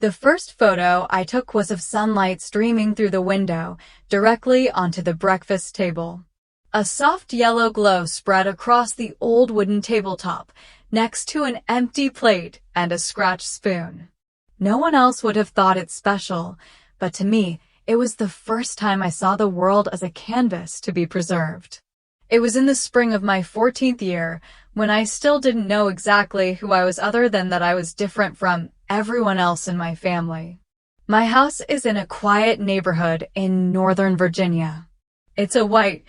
The first photo I took was of sunlight streaming through the window, directly onto the breakfast table. A soft yellow glow spread across the old wooden tabletop, next to an empty plate and a scratched spoon. No one else would have thought it special, but to me, it was the first time I saw the world as a canvas to be preserved. It was in the spring of my 14th year, when I still didn't know exactly who I was other than that I was different from everyone else in my family. My house is in a quiet neighborhood in Northern Virginia. It's a white,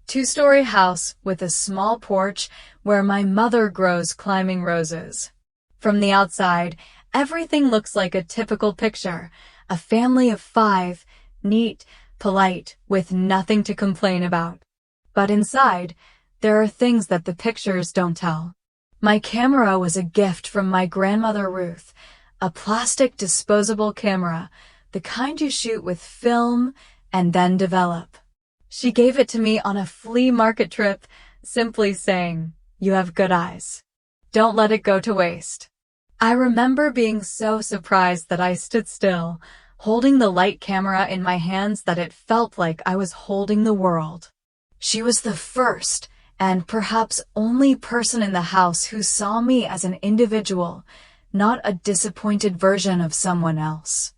two-story house with a small porch where my mother grows climbing roses. From the outside, everything looks like a typical picture, a family of 5, neat, polite, with nothing to complain about. But inside, there are things that the pictures don't tell. My camera was a gift from my grandmother Ruth, a plastic disposable camera, the kind you shoot with film and then develop. She gave it to me on a flea market trip, simply saying, "You have good eyes. Don't let it go to waste." I remember being so surprised that I stood still, holding the light camera in my hands that it felt like I was holding the world. She was the first, and perhaps only person in the house who saw me as an individual, not a disappointed version of someone else.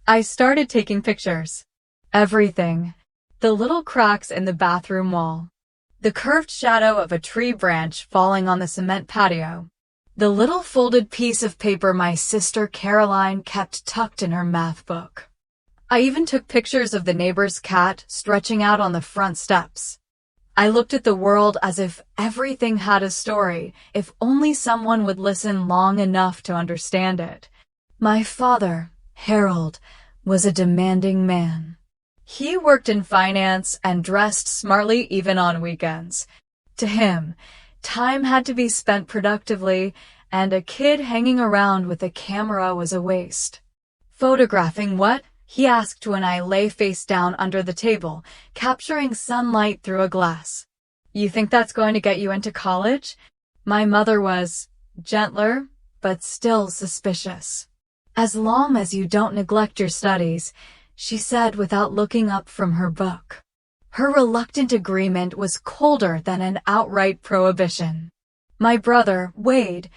I started taking pictures. Everything. The little cracks in the bathroom wall. The curved shadow of a tree branch falling on the cement patio. The little folded piece of paper my sister Caroline kept tucked in her math book. I even took pictures of the neighbor's cat stretching out on the front steps. I looked at the world as if everything had a story, if only someone would listen long enough to understand it. My father, Harold, was a demanding man. He worked in finance and dressed smartly even on weekends. To him, time had to be spent productively, and a kid hanging around with a camera was a waste. "Photographing what?" he asked when I lay face down under the table, capturing sunlight through a glass. "You think that's going to get you into college?" My mother was gentler, but still suspicious. "As long as you don't neglect your studies," she said without looking up from her book. Her reluctant agreement was colder than an outright prohibition. My brother, Wade,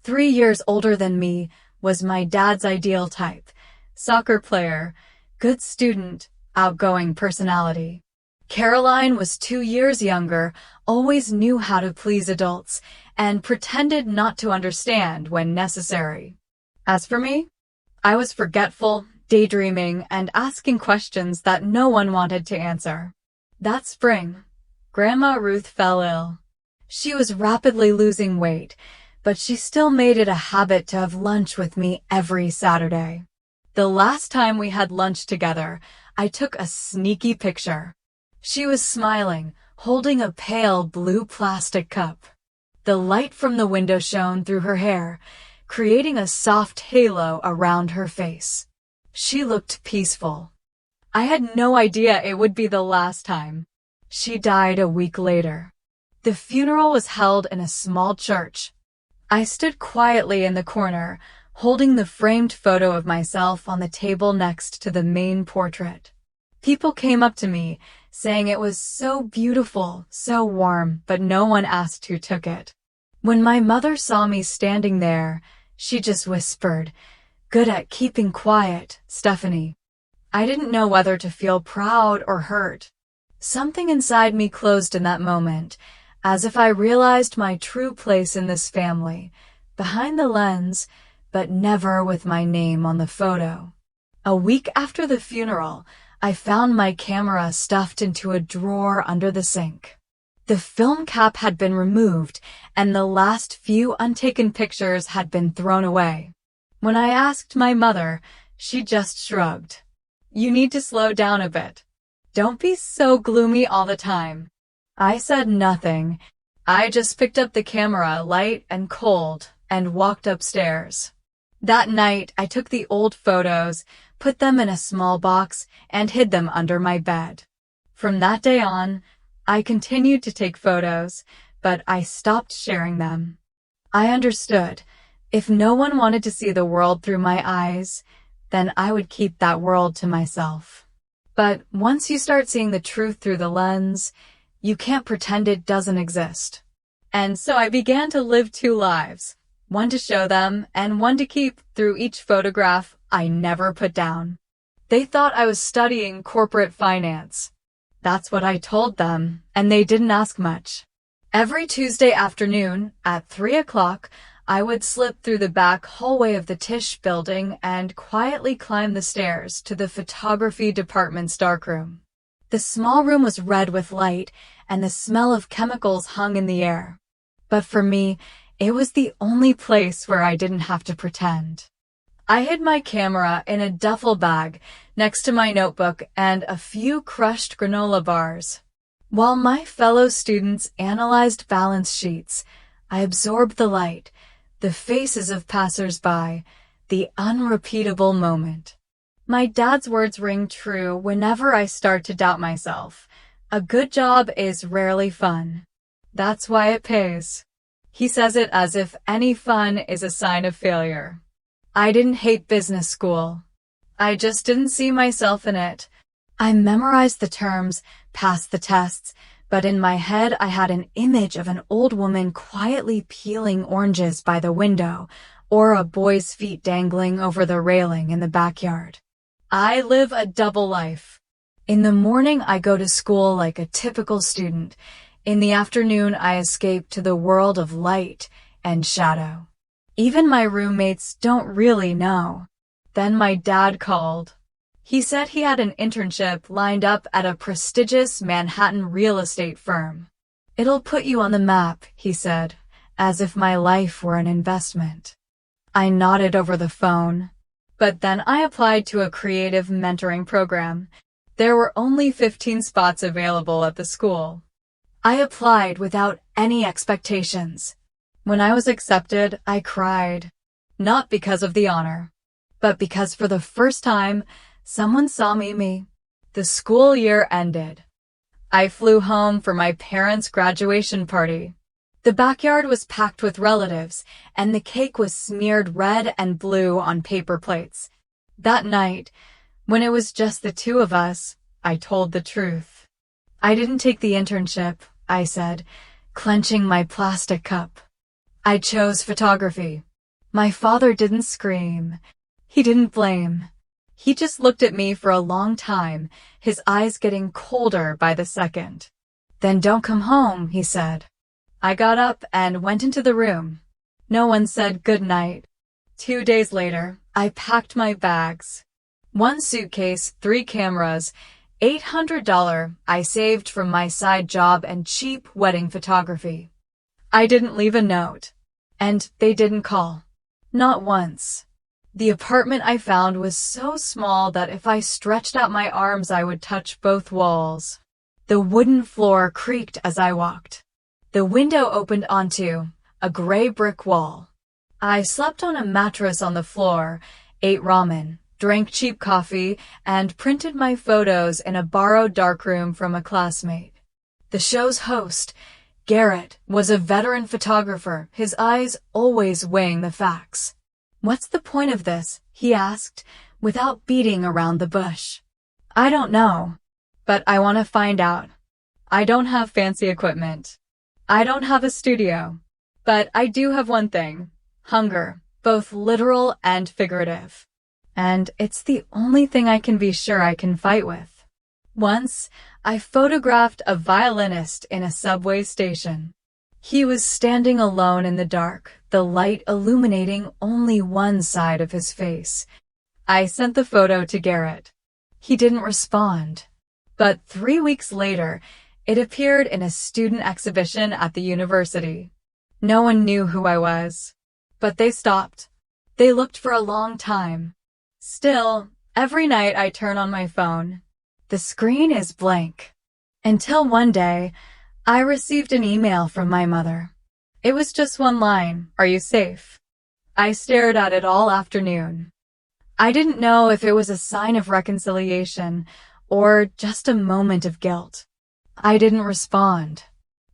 3 years older than me, was my dad's ideal type. Soccer player, good student, outgoing personality. Caroline was 2 years younger, always knew how to please adults, and pretended not to understand when necessary. As for me, I was forgetful, daydreaming, and asking questions that no one wanted to answer. That spring, Grandma Ruth fell ill. She was rapidly losing weight, but she still made it a habit to have lunch with me every Saturday. The last time we had lunch together, I took a sneaky picture. She was smiling, holding a pale blue plastic cup. The light from the window shone through her hair, creating a soft halo around her face. She looked peaceful. I had no idea it would be the last time. She died a week later. The funeral was held in a small church. I stood quietly in the corner, holding the framed photo of myself on the table next to the main portrait. People came up to me, saying it was so beautiful, so warm, but no one asked who took it. When my mother saw me standing there, she just whispered, "Good at keeping quiet, Stephanie." I didn't know whether to feel proud or hurt. Something inside me closed in that moment, as if I realized my true place in this family, behind the lens, but never with my name on the photo. A week after the funeral, I found my camera stuffed into a drawer under the sink. The film cap had been removed, and the last few untaken pictures had been thrown away. When I asked my mother, she just shrugged. "You need to slow down a bit. Don't be so gloomy all the time." I said nothing. I just picked up the camera, light and cold, and walked upstairs. That night, I took the old photos, put them in a small box, and hid them under my bed. From that day on, I continued to take photos, but I stopped sharing them. I understood. If no one wanted to see the world through my eyes, then I would keep that world to myself. But once you start seeing the truth through the lens, you can't pretend it doesn't exist. And so I began to live two lives, one to show them and one to keep through each photograph I never put down. They thought I was studying corporate finance. That's what I told them, and they didn't ask much. Every Tuesday afternoon at 3 o'clock, I would slip through the back hallway of the Tisch building and quietly climb the stairs to the photography department's darkroom. The small room was red with light, and the smell of chemicals hung in the air. But for me, it was the only place where I didn't have to pretend. I hid my camera in a duffel bag next to my notebook and a few crushed granola bars. While my fellow students analyzed balance sheets, I absorbed the light, the faces of passers-by, the unrepeatable moment. My dad's words ring true whenever I start to doubt myself. A good job is rarely fun. That's why it pays. He says it as if any fun is a sign of failure. I didn't hate business school. I just didn't see myself in it. I memorized the terms, passed the tests, but in my head I had an image of an old woman quietly peeling oranges by the window, or a boy's feet dangling over the railing in the backyard. I live a double life. In the morning I go to school like a typical student. In the afternoon I escape to the world of light and shadow. Even my roommates don't really know. Then my dad called. He said he had an internship lined up at a prestigious Manhattan real estate firm. It'll put you on the map, he said, as if my life were an investment. I nodded over the phone. But then I applied to a creative mentoring program. There were only 15 spots available at the school. I applied without any expectations. When I was accepted, I cried. Not because of the honor, but because for the first time, someone saw me. The school year ended. I flew home for my parents' graduation party. The backyard was packed with relatives, and the cake was smeared red and blue on paper plates. That night, when it was just the two of us, I told the truth. I didn't take the internship, I said, clenching my plastic cup. I chose photography. My father didn't scream. He didn't blame. He just looked at me for a long time, his eyes getting colder by the second. Then don't come home, he said. I got up and went into the room. No one said good night. 2 days later, I packed my bags. 1 suitcase, 3 cameras, $800 I saved from my side job and cheap wedding photography. I didn't leave a note. And they didn't call. Not once. The apartment I found was so small that if I stretched out my arms I would touch both walls. The wooden floor creaked as I walked. The window opened onto a gray brick wall. I slept on a mattress on the floor, ate ramen, drank cheap coffee, and printed my photos in a borrowed darkroom from a classmate. The show's host, Garrett, was a veteran photographer, his eyes always weighing the facts. What's the point of this? He asked, without beating around the bush. I don't know, but I want to find out. I don't have fancy equipment. I don't have a studio, but I do have one thing, hunger, both literal and figurative. And it's the only thing I can be sure I can fight with. Once, I photographed a violinist in a subway station. He was standing alone in the dark, the light illuminating only one side of his face. I sent the photo to Garrett. He didn't respond. But 3 weeks later, it appeared in a student exhibition at the university. No one knew who I was. But they stopped. They looked for a long time. Still, every night I turn on my phone. The screen is blank. Until one day, I received an email from my mother. It was just one line, "Are you safe?" I stared at it all afternoon. I didn't know if it was a sign of reconciliation or just a moment of guilt. I didn't respond.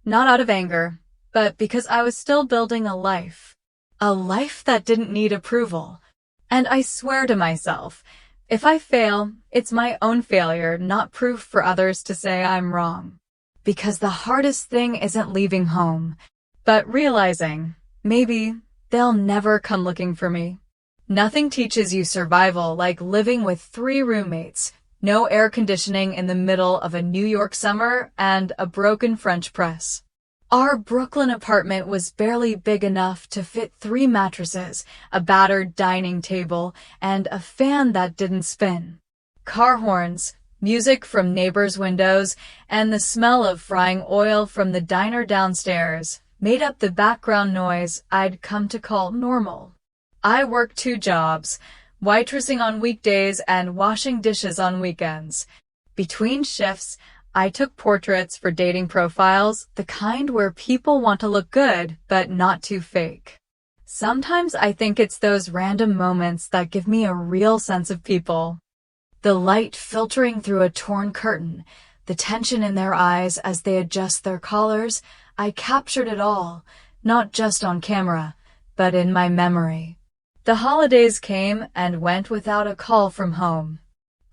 Not out of anger, but because I was still building a life. A life that didn't need approval. And I swear to myself, if I fail, it's my own failure, not proof for others to say I'm wrong. Because the hardest thing isn't leaving home, but realizing, maybe, they'll never come looking for me. Nothing teaches you survival like living with 3 roommates, no air conditioning in the middle of a New York summer, and a broken French press. Our Brooklyn apartment was barely big enough to fit 3 mattresses, a battered dining table, and a fan that didn't spin. Car horns, music from neighbors' windows, and the smell of frying oil from the diner downstairs made up the background noise I'd come to call normal. I worked 2 jobs, waitressing on weekdays and washing dishes on weekends. Between shifts, I took portraits for dating profiles, the kind where people want to look good, but not too fake. Sometimes I think it's those random moments that give me a real sense of people. The light filtering through a torn curtain, the tension in their eyes as they adjust their collars, I captured it all, not just on camera, but in my memory. The holidays came and went without a call from home.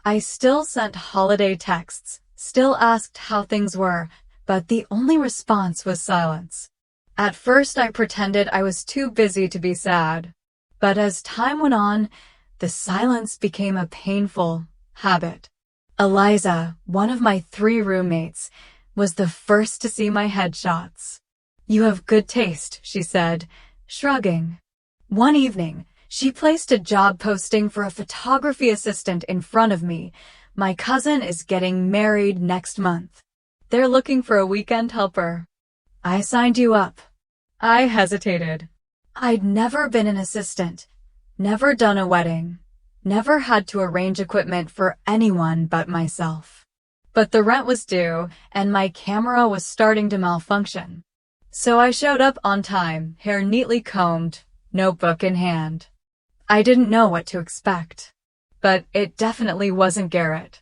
I still sent holiday texts, still asked how things were, but the only response was silence. At first I pretended I was too busy to be sad. But as time went on, the silence became a painful habit. Eliza, one of my 3 roommates, was the first to see my headshots. "You have good taste," she said, shrugging. One evening, she placed a job posting for a photography assistant in front of me. "My cousin is getting married next month. They're looking for a weekend helper. I signed you up." I hesitated. I'd never been an assistant, never done a wedding, never had to arrange equipment for anyone but myself. But the rent was due, and my camera was starting to malfunction. So I showed up on time, hair neatly combed, notebook in hand. I didn't know what to expect. But it definitely wasn't Garrett.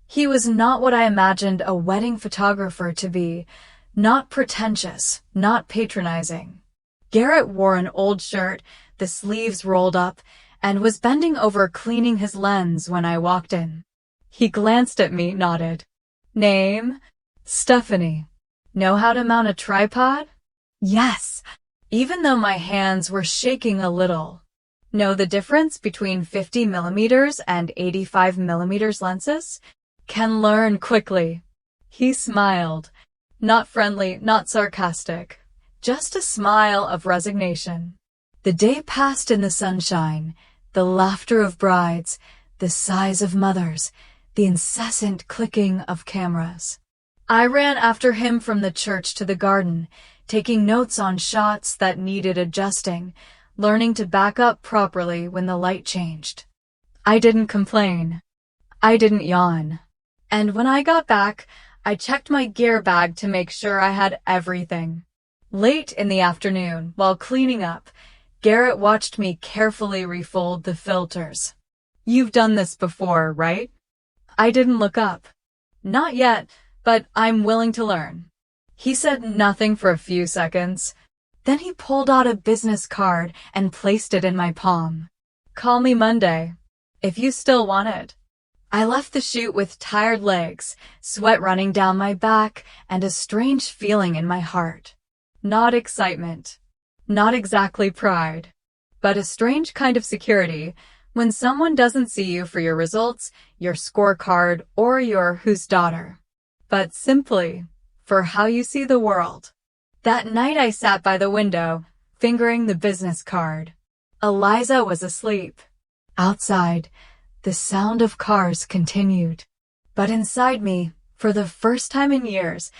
He was not what I imagined a wedding photographer to be, not pretentious, not patronizing. Garrett wore an old shirt, the sleeves rolled up, and was bending over cleaning his lens when I walked in. He glanced at me, nodded. "Name?" "Stephanie." "Know how to mount a tripod?" "Yes," even though my hands were shaking a little. "Know the difference between 50mm and 85mm lenses?" "Can learn quickly." He smiled. Not friendly, not sarcastic. Just a smile of resignation. The day passed in the sunshine, the laughter of brides, the sighs of mothers, the incessant clicking of cameras. I ran after him from the church to the garden, taking notes on shots that needed adjusting, learning to back up properly when the light changed. I didn't complain. I didn't yawn. And when I got back, I checked my gear bag to make sure I had everything. Late in the afternoon, while cleaning up, Garrett watched me carefully refold the filters. "You've done this before, right?" I didn't look up. "Not yet, but I'm willing to learn." He said nothing for a few seconds. Then he pulled out a business card and placed it in my palm. "Call me Monday, if you still want it." I left the shoot with tired legs, sweat running down my back, and a strange feeling in my heart. Not excitement. Not exactly pride. But a strange kind of security when someone doesn't see you for your results, your scorecard, or your whose daughter, but simply for how you see the world. That night I sat by the window, fingering the business card. Eliza was asleep. Outside, the sound of cars continued. But inside me, for the first time in years,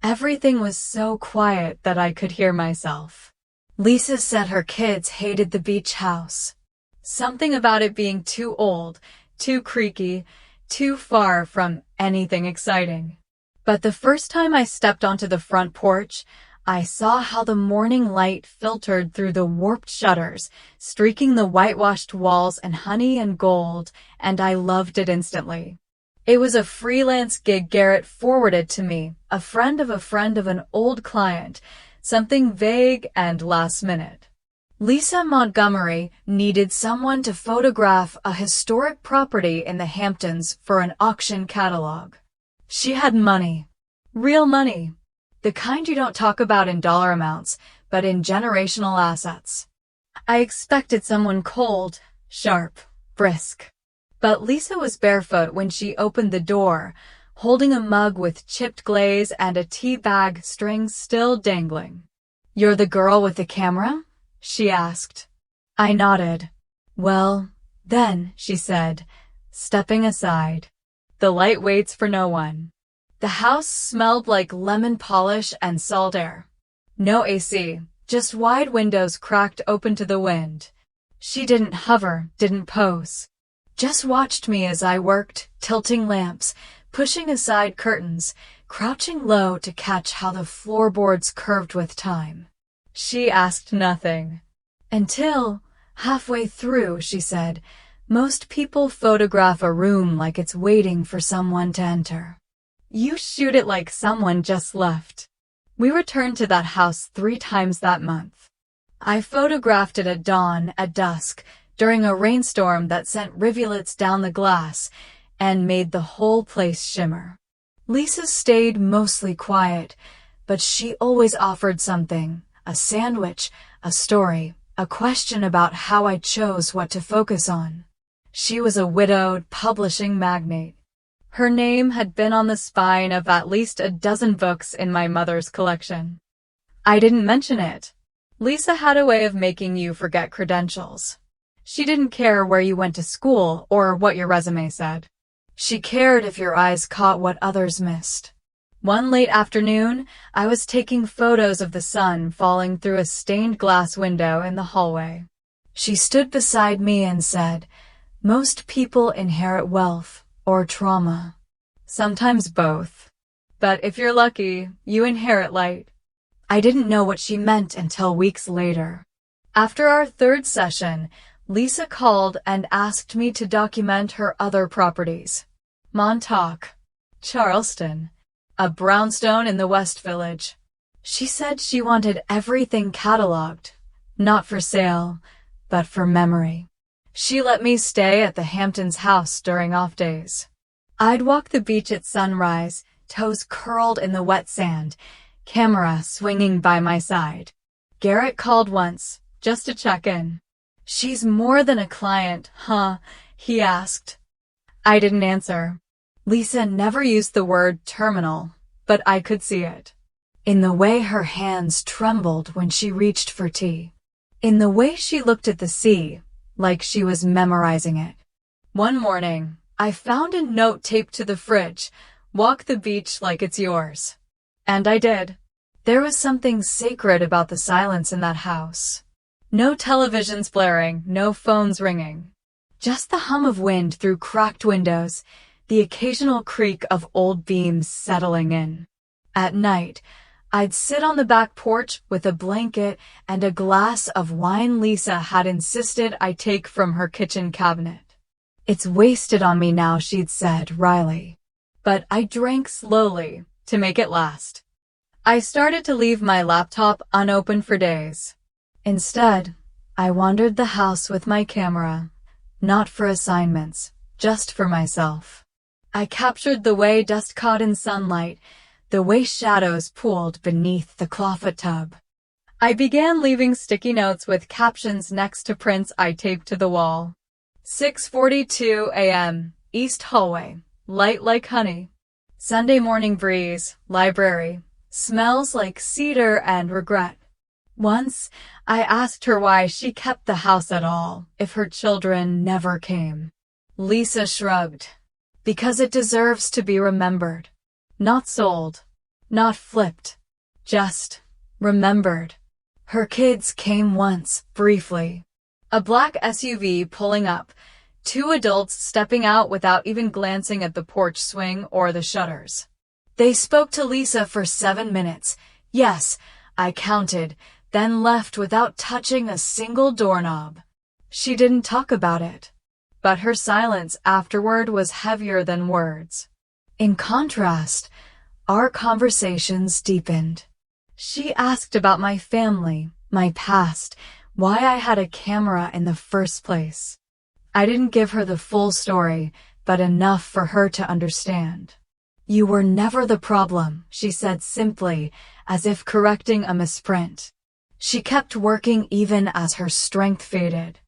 everything was so quiet that I could hear myself. Lisa said her kids hated the beach house. Something about it being too old, too creaky, too far from anything exciting. But the first time I stepped onto the front porch, I saw how the morning light filtered through the warped shutters, streaking the whitewashed walls in honey and gold, and I loved it instantly. It was a freelance gig Garrett forwarded to me, a friend of an old client, something vague and last minute. Lisa Montgomery needed someone to photograph a historic property in the Hamptons for an auction catalog. She had money. Real money. The kind you don't talk about in dollar amounts, but in generational assets. I expected someone cold, sharp, brisk. But Lisa was barefoot when she opened the door, holding a mug with chipped glaze and a tea bag string still dangling. "You're the girl with the camera?" she asked. I nodded. "Well, then," she said, stepping aside. "The light waits for no one." The house smelled like lemon polish and salt air. No AC, just wide windows cracked open to the wind. She didn't hover, didn't pose. Just watched me as I worked, tilting lamps, pushing aside curtains, crouching low to catch how the floorboards curved with time. She asked nothing. Until, halfway through, she said, "Most people photograph a room like it's waiting for someone to enter. You shoot it like someone just left." We returned to that house 3 times that month. I photographed it at dawn, at dusk, during a rainstorm that sent rivulets down the glass and made the whole place shimmer. Lisa stayed mostly quiet, but she always offered something, a sandwich, a story, a question about how I chose what to focus on. She was a widowed publishing magnate. Her name had been on the spine of at least a dozen books in my mother's collection. I didn't mention it. Lisa had a way of making you forget credentials. She didn't care where you went to school or what your resume said. She cared if your eyes caught what others missed. One late afternoon, I was taking photos of the sun falling through a stained glass window in the hallway. She stood beside me and said, "Most people inherit wealth or trauma. Sometimes both. But if you're lucky, you inherit light." I didn't know what she meant until weeks later. After our 3rd session, Lisa called and asked me to document her other properties. Montauk, Charleston, a brownstone in the West Village. She said she wanted everything cataloged, not for sale, but for memory. She let me stay at the Hamptons house during off days. I'd walk the beach at sunrise, toes curled in the wet sand, camera swinging by my side. Garrett called once, just to check in. "She's more than a client, huh?" he asked. I didn't answer. Lisa never used the word terminal, but I could see it. In the way her hands trembled when she reached for tea. In the way she looked at the sea, like she was memorizing it. One morning, I found a note taped to the fridge, "Walk the beach like it's yours." And I did. There was something sacred about the silence in that house. No televisions blaring, no phones ringing. Just the hum of wind through cracked windows, the occasional creak of old beams settling in. At night, I'd sit on the back porch with a blanket and a glass of wine Lisa had insisted I take from her kitchen cabinet. "It's wasted on me now," she'd said, wryly. But I drank slowly to make it last. I started to leave my laptop unopened for days. Instead, I wandered the house with my camera, not for assignments, just for myself. I captured the way dust caught in sunlight, the way shadows pooled beneath the clawfoot tub. I began leaving sticky notes with captions next to prints I taped to the wall. 6:42 a.m., East Hallway, light like honey. Sunday morning breeze, library, smells like cedar and regret. Once, I asked her why she kept the house at all if her children never came. Lisa shrugged. "Because it deserves to be remembered. Not sold. Not flipped. Just remembered." Her kids came once, briefly. A black SUV pulling up, 2 adults stepping out without even glancing at the porch swing or the shutters. They spoke to Lisa for 7 minutes. Yes, I counted, then left without touching a single doorknob. She didn't talk about it, but her silence afterward was heavier than words. In contrast, our conversations deepened. She asked about my family, my past, why I had a camera in the first place. I didn't give her the full story, but enough for her to understand. You were never the problem, she said simply, as if correcting a misprint. She kept working even as her strength faded.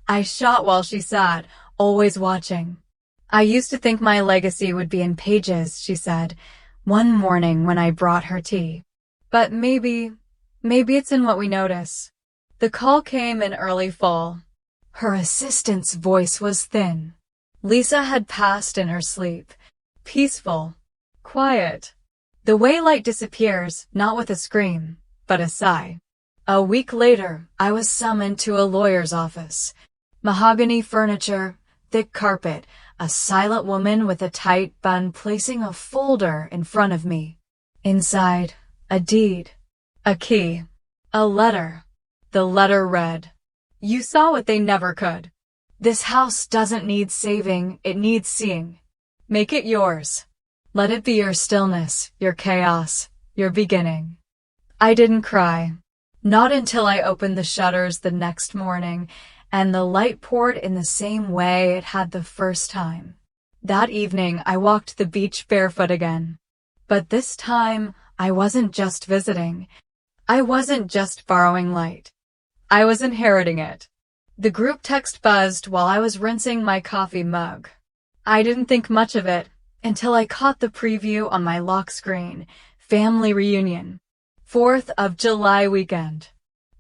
I shot while she sat, always watching. I used to think my legacy would be in pages, she said, one morning when I brought her tea. But maybe it's in what we notice. The call came in early fall. Her assistant's voice was thin. Lisa had passed in her sleep. Peaceful. Quiet. The way light disappears, not with a scream, but a sigh. A week later, I was summoned to a lawyer's office. Mahogany furniture, thick carpet, a silent woman with a tight bun placing a folder in front of me. Inside, a deed, a key, a letter. The letter read, "You saw what they never could. This house doesn't need saving, it needs seeing. Make it yours. Let it be your stillness, your chaos, your beginning." I didn't cry. Not until I opened the shutters the next morning, and the light poured in the same way it had the first time. That evening, I walked the beach barefoot again. But this time, I wasn't just visiting. I wasn't just borrowing light. I was inheriting it. The group text buzzed while I was rinsing my coffee mug. I didn't think much of it until I caught the preview on my lock screen. Family reunion. 4th of July weekend.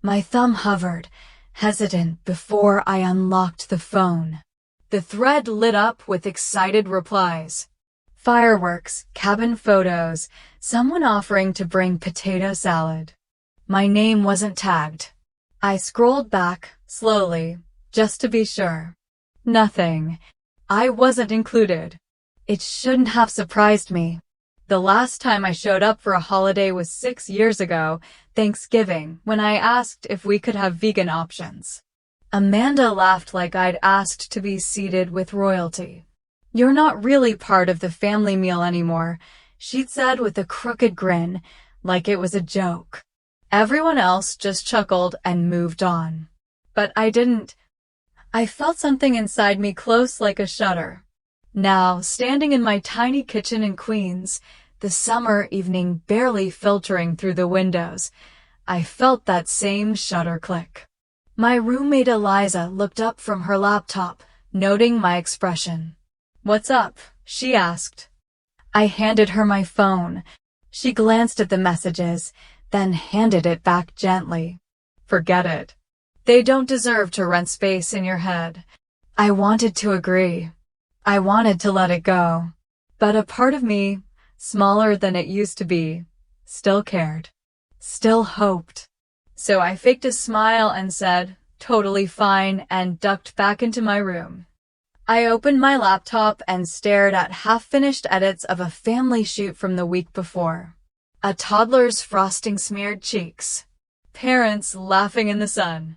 My thumb hovered, hesitant before I unlocked the phone. The thread lit up with excited replies. Fireworks, cabin photos, someone offering to bring potato salad. My name wasn't tagged. I scrolled back, slowly, just to be sure. Nothing. I wasn't included. It shouldn't have surprised me. The last time I showed up for a holiday was 6 years ago, Thanksgiving, when I asked if we could have vegan options. Amanda laughed like I'd asked to be seated with royalty. "You're not really part of the family meal anymore," she'd said with a crooked grin, like it was a joke. Everyone else just chuckled and moved on. But I didn't. I felt something inside me close like a shudder. Now, standing in my tiny kitchen in Queens, the summer evening barely filtering through the windows, I felt that same shudder click. My roommate Eliza looked up from her laptop, noting my expression. "What's up?" she asked. I handed her my phone. She glanced at the messages, then handed it back gently. "Forget it. They don't deserve to rent space in your head." I wanted to agree. I wanted to let it go. But a part of me, smaller than it used to be, still cared. Still hoped. So I faked a smile and said, "Totally fine," and ducked back into my room. I opened my laptop and stared at half-finished edits of a family shoot from the week before. A toddler's frosting-smeared cheeks. Parents laughing in the sun.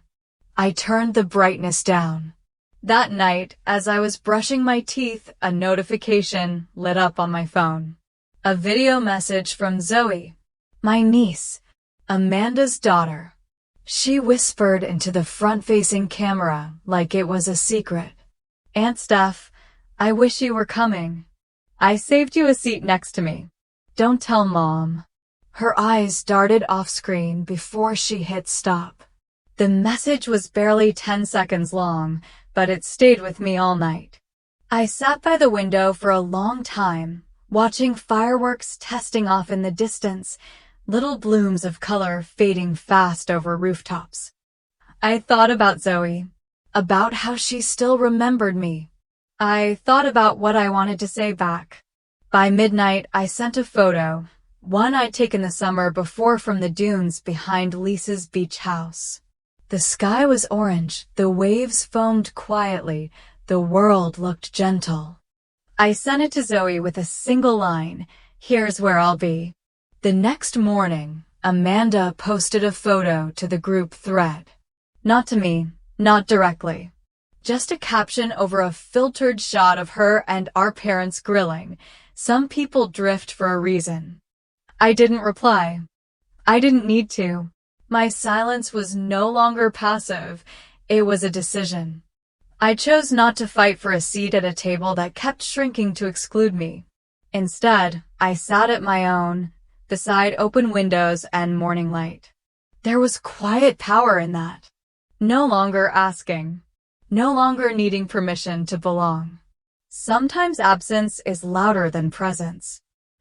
I turned the brightness down. That night, as I was brushing my teeth, a notification lit up on my phone. A video message from Zoe, my niece, Amanda's daughter. She whispered into the front-facing camera like it was a secret. "Aunt Steph, I wish you were coming. I saved you a seat next to me. Don't tell Mom." Her eyes darted off-screen before she hit stop. The message was barely 10 seconds long, but it stayed with me all night. I sat by the window for a long time, watching fireworks testing off in the distance, little blooms of color fading fast over rooftops. I thought about Zoe, about how she still remembered me. I thought about what I wanted to say back. By midnight, I sent a photo, one I'd taken the summer before from the dunes behind Lisa's beach house. The sky was orange, the waves foamed quietly, the world looked gentle. I sent it to Zoe with a single line, "Here's where I'll be." The next morning, Amanda posted a photo to the group thread. Not to me, not directly. Just a caption over a filtered shot of her and our parents grilling. Some people drift for a reason. I didn't reply. I didn't need to. My silence was no longer passive, it was a decision. I chose not to fight for a seat at a table that kept shrinking to exclude me. Instead, I sat at my own, beside open windows and morning light. There was quiet power in that. No longer asking. No longer needing permission to belong. Sometimes absence is louder than presence.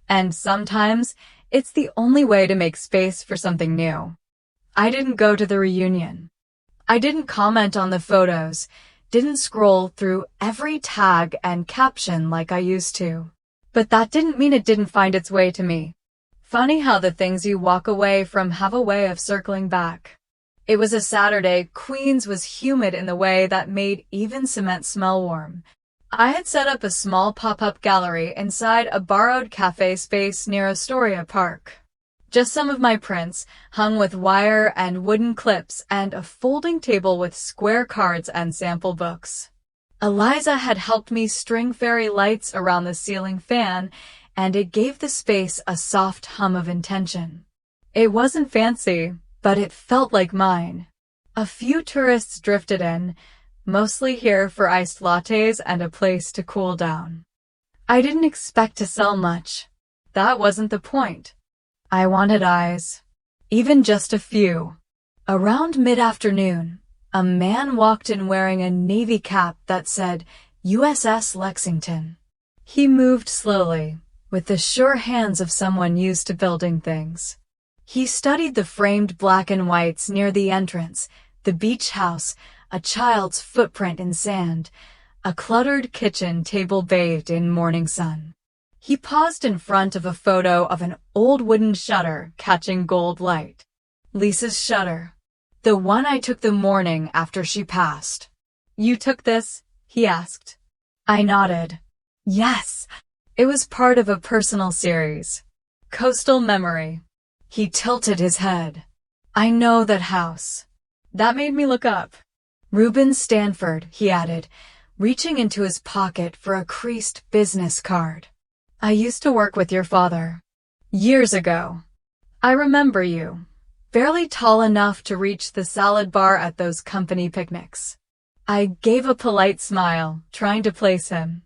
And sometimes, it's the only way to make space for something new. I didn't go to the reunion. I didn't comment on the photos, didn't scroll through every tag and caption like I used to. But that didn't mean it didn't find its way to me. Funny how the things you walk away from have a way of circling back. It was a Saturday. Queens was humid in the way that made even cement smell warm. I had set up a small pop-up gallery inside a borrowed cafe space near Astoria Park. Just some of my prints, hung with wire and wooden clips, and a folding table with square cards and sample books. Eliza had helped me string fairy lights around the ceiling fan, and it gave the space a soft hum of intention. It wasn't fancy, but it felt like mine. A few tourists drifted in, mostly here for iced lattes and a place to cool down. I didn't expect to sell much. That wasn't the point. I wanted eyes. Even just a few. Around mid-afternoon, a man walked in wearing a navy cap that said USS Lexington. He moved slowly, with the sure hands of someone used to building things. He studied the framed black and whites near the entrance, the beach house, a child's footprint in sand, a cluttered kitchen table bathed in morning sun. He paused in front of a photo of an old wooden shutter catching gold light. Lisa's shutter. The one I took the morning after she passed. You took this? He asked. I nodded. Yes. It was part of a personal series. Coastal Memory. He tilted his head. I know that house. That made me look up. Reuben Stanford, he added, reaching into his pocket for a creased business card. I used to work with your father. Years ago. I remember you. Barely tall enough to reach the salad bar at those company picnics. I gave a polite smile, trying to place him.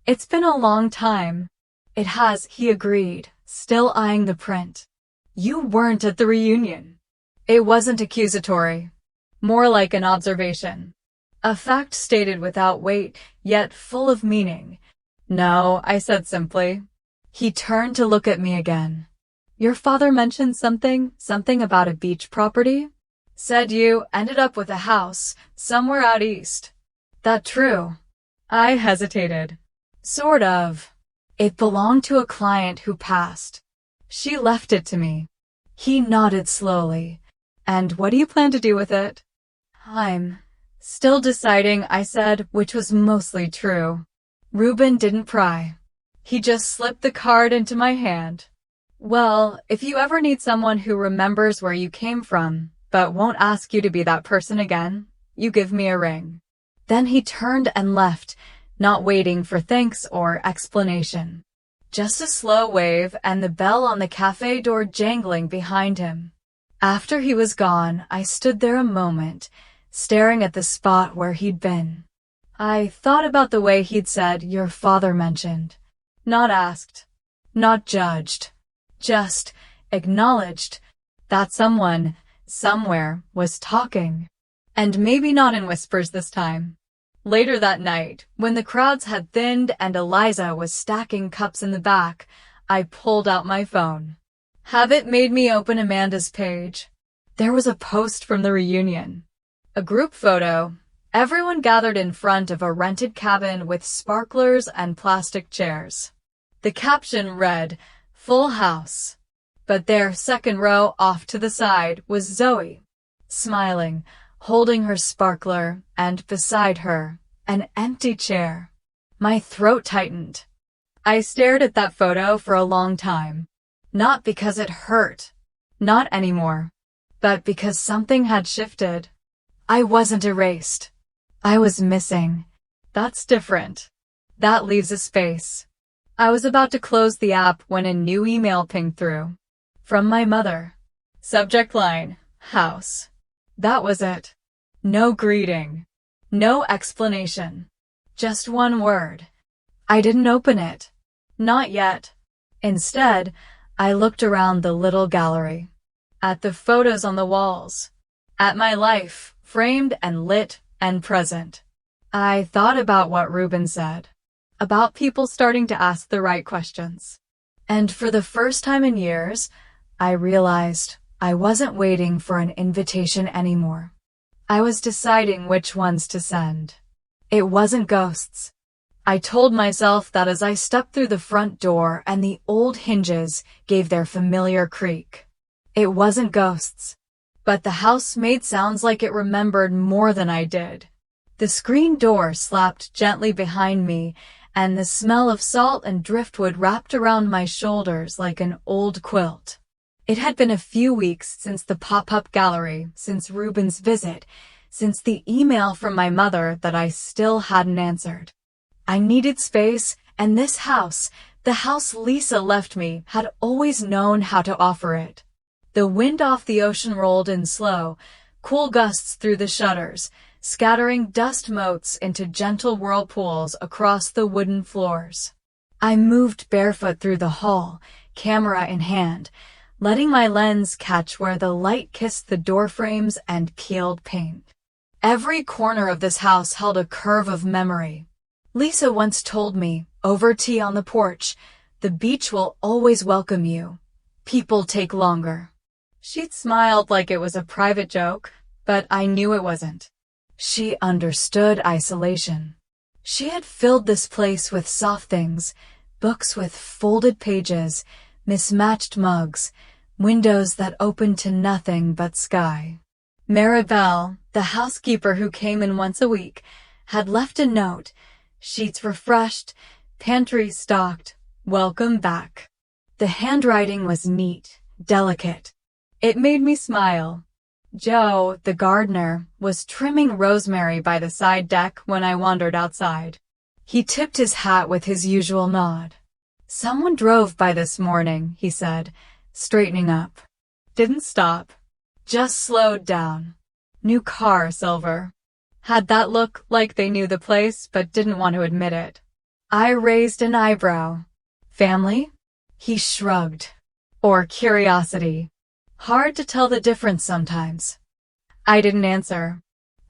It's been a long time. It has, he agreed, still eyeing the print. You weren't at the reunion. It wasn't accusatory. More like an observation. A fact stated without weight, yet full of meaning. No, I said simply. He turned to look at me again. Your father mentioned something about a beach property? Said you ended up with a house somewhere out east. That true? I hesitated. Sort of. It belonged to a client who passed. She left it to me. He nodded slowly. And what do you plan to do with it? I'm still deciding, I said, which was mostly true. Reuben didn't pry. He just slipped the card into my hand. Well, if you ever need someone who remembers where you came from, but won't ask you to be that person again, you give me a ring. Then he turned and left, not waiting for thanks or explanation. Just a slow wave and the bell on the cafe door jangling behind him. After he was gone, I stood there a moment, staring at the spot where he'd been. I thought about the way he'd said your father mentioned. Not asked. Not judged. Just acknowledged that someone, somewhere, was talking. And maybe not in whispers this time. Later that night, when the crowds had thinned and Eliza was stacking cups in the back, I pulled out my phone. Habit made me open Amanda's page. There was a post from the reunion. A group photo. Everyone gathered in front of a rented cabin with sparklers and plastic chairs. The caption read, Full house. But there, second row off to the side, was Zoe, smiling, holding her sparkler, and beside her, an empty chair. My throat tightened. I stared at that photo for a long time. Not because it hurt. Not anymore. But because something had shifted. I wasn't erased. I was missing. That's different. That leaves a space. I was about to close the app when a new email pinged through. From my mother. Subject line, House. That was it. No greeting. No explanation. Just one word. I didn't open it. Not yet. Instead, I looked around the little gallery. At the photos on the walls. At my life, framed and lit and present. I thought about what Ruben said. About people starting to ask the right questions. And for the first time in years, I realized I wasn't waiting for an invitation anymore. I was deciding which ones to send. It wasn't ghosts. I told myself that as I stepped through the front door and the old hinges gave their familiar creak. It wasn't ghosts. But the house made sounds like it remembered more than I did. The screen door slapped gently behind me, and the smell of salt and driftwood wrapped around my shoulders like an old quilt. It had been a few weeks since the pop-up gallery, since Ruben's visit, since the email from my mother that I still hadn't answered. I needed space, and this house, the house Lisa left me, had always known how to offer it. The wind off the ocean rolled in slow, cool gusts through the shutters, scattering dust motes into gentle whirlpools across the wooden floors. I moved barefoot through the hall, camera in hand, letting my lens catch where the light kissed the door frames and peeled paint. Every corner of this house held a curve of memory. Lisa once told me, over tea on the porch, the beach will always welcome you. People take longer. She'd smiled like it was a private joke, but I knew it wasn't. She understood isolation. She had filled this place with soft things, books with folded pages, mismatched mugs, windows that opened to nothing but sky. Maribel, the housekeeper who came in once a week, had left a note, sheets refreshed, pantry stocked, welcome back. The handwriting was neat, delicate. It made me smile. Joe, the gardener, was trimming rosemary by the side deck when I wandered outside. He tipped his hat with his usual nod. Someone drove by this morning, he said, straightening up. Didn't stop. Just slowed down. New car, silver. Had that look like they knew the place but didn't want to admit it. I raised an eyebrow. Family? He shrugged. Or curiosity. Hard to tell the difference sometimes. I didn't answer.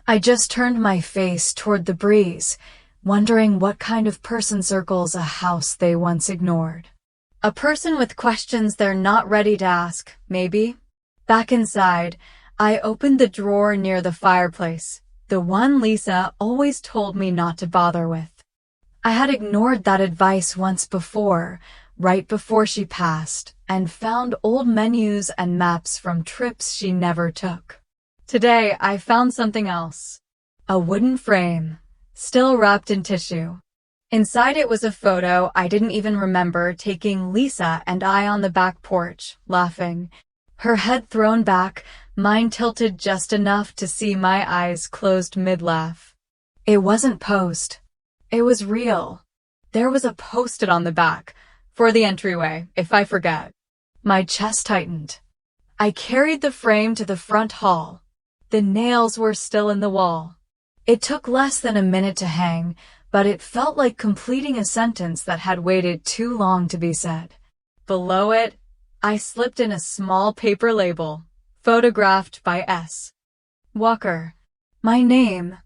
I just turned my face toward the breeze, wondering what kind of person circles a house they once ignored. A person with questions they're not ready to ask, maybe? Back inside, I opened the drawer near the fireplace, the one Lisa always told me not to bother with. I had ignored that advice once before, right before she passed, and found old menus and maps from trips she never took. Today, I found something else. A wooden frame, still wrapped in tissue. Inside it was a photo I didn't even remember taking Lisa and I on the back porch, laughing. Her head thrown back, mine tilted just enough to see my eyes closed mid-laugh. It wasn't posed. It was real. There was a post-it on the back, for the entryway, if I forget. My chest tightened. I carried the frame to the front hall. The nails were still in the wall. It took less than a minute to hang, but it felt like completing a sentence that had waited too long to be said. Below it, I slipped in a small paper label, photographed by S. Walker. My name.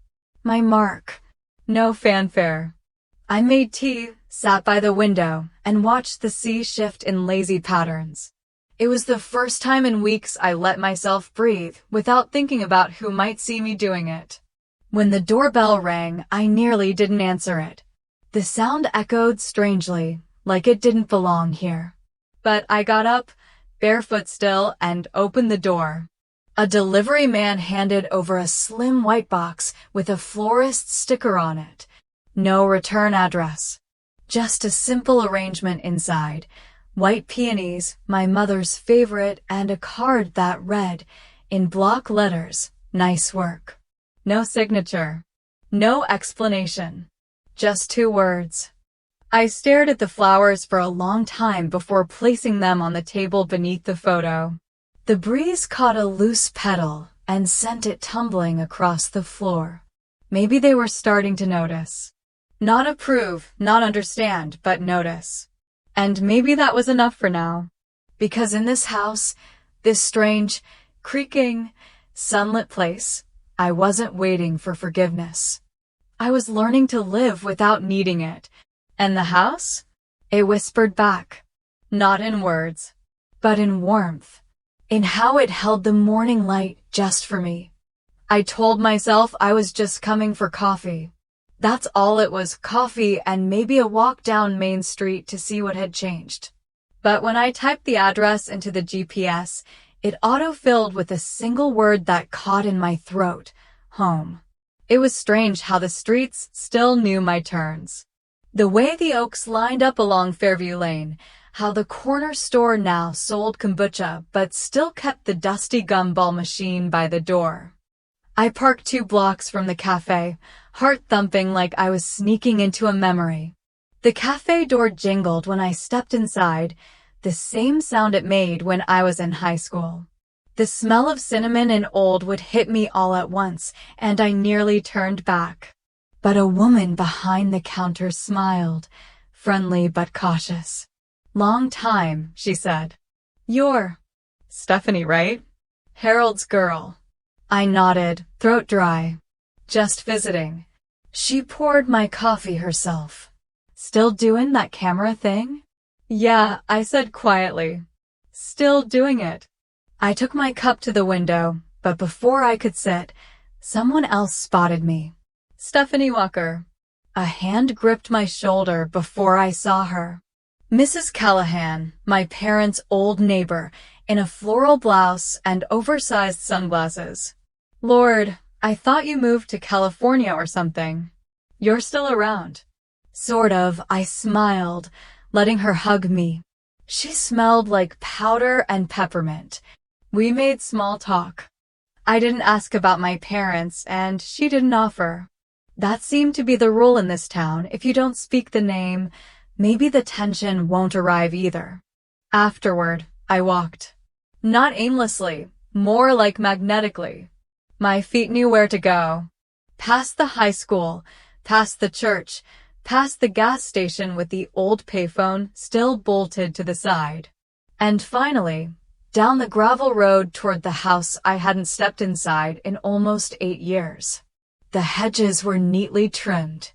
My mark. No fanfare. I made tea, sat by the window, and watched the sea shift in lazy patterns. It was the first time in weeks I let myself breathe without thinking about who might see me doing it. When the doorbell rang, I nearly didn't answer it. The sound echoed strangely, like it didn't belong here. But I got up, barefoot still, and opened the door. A delivery man handed over a slim white box with a florist's sticker on it. No return address. Just a simple arrangement inside. White peonies, my mother's favorite, and a card that read, in block letters, nice work. No signature. No explanation. Just 2 words. I stared at the flowers for a long time before placing them on the table beneath the photo. The breeze caught a loose petal and sent it tumbling across the floor. Maybe they were starting to notice. Not approve, not understand, but notice. And maybe that was enough for now. Because in this house, this strange, creaking, sunlit place, I wasn't waiting for forgiveness. I was learning to live without needing it. And the house? It whispered back. Not in words, but in warmth. In how it held the morning light just for me. I told myself I was just coming for coffee. That's all it was, coffee and maybe a walk down Main Street to see what had changed. But when I typed the address into the GPS, it auto-filled with a single word that caught in my throat. Home. It was strange how the streets still knew my turns. The way the oaks lined up along Fairview Lane, how the corner store now sold kombucha but still kept the dusty gumball machine by the door. I parked 2 blocks from the cafe, heart thumping like I was sneaking into a memory. The cafe door jingled when I stepped inside, the same sound it made when I was in high school. The smell of cinnamon and old wood hit me all at once, and I nearly turned back. But a woman behind the counter smiled, friendly but cautious. Long time, she said. You're Stephanie, right? Harold's girl. I nodded, throat dry. Just visiting. She poured my coffee herself. Still doing that camera thing? Yeah, I said quietly. Still doing it. I took my cup to the window, but before I could sit, someone else spotted me. Stephanie Walker. A hand gripped my shoulder before I saw her. Mrs. Callahan, my parents' old neighbor, in a floral blouse and oversized sunglasses. Lord, I thought you moved to California or something. You're still around. Sort of, I smiled, letting her hug me. She smelled like powder and peppermint. We made small talk. I didn't ask about my parents, and she didn't offer. That seemed to be the rule in this town. If you don't speak the name, maybe the tension won't arrive either. Afterward, I walked. Not aimlessly, more like magnetically. My feet knew where to go. Past the high school, past the church, past the gas station with the old payphone still bolted to the side. And finally, down the gravel road toward the house I hadn't stepped inside in almost 8 years. The hedges were neatly trimmed.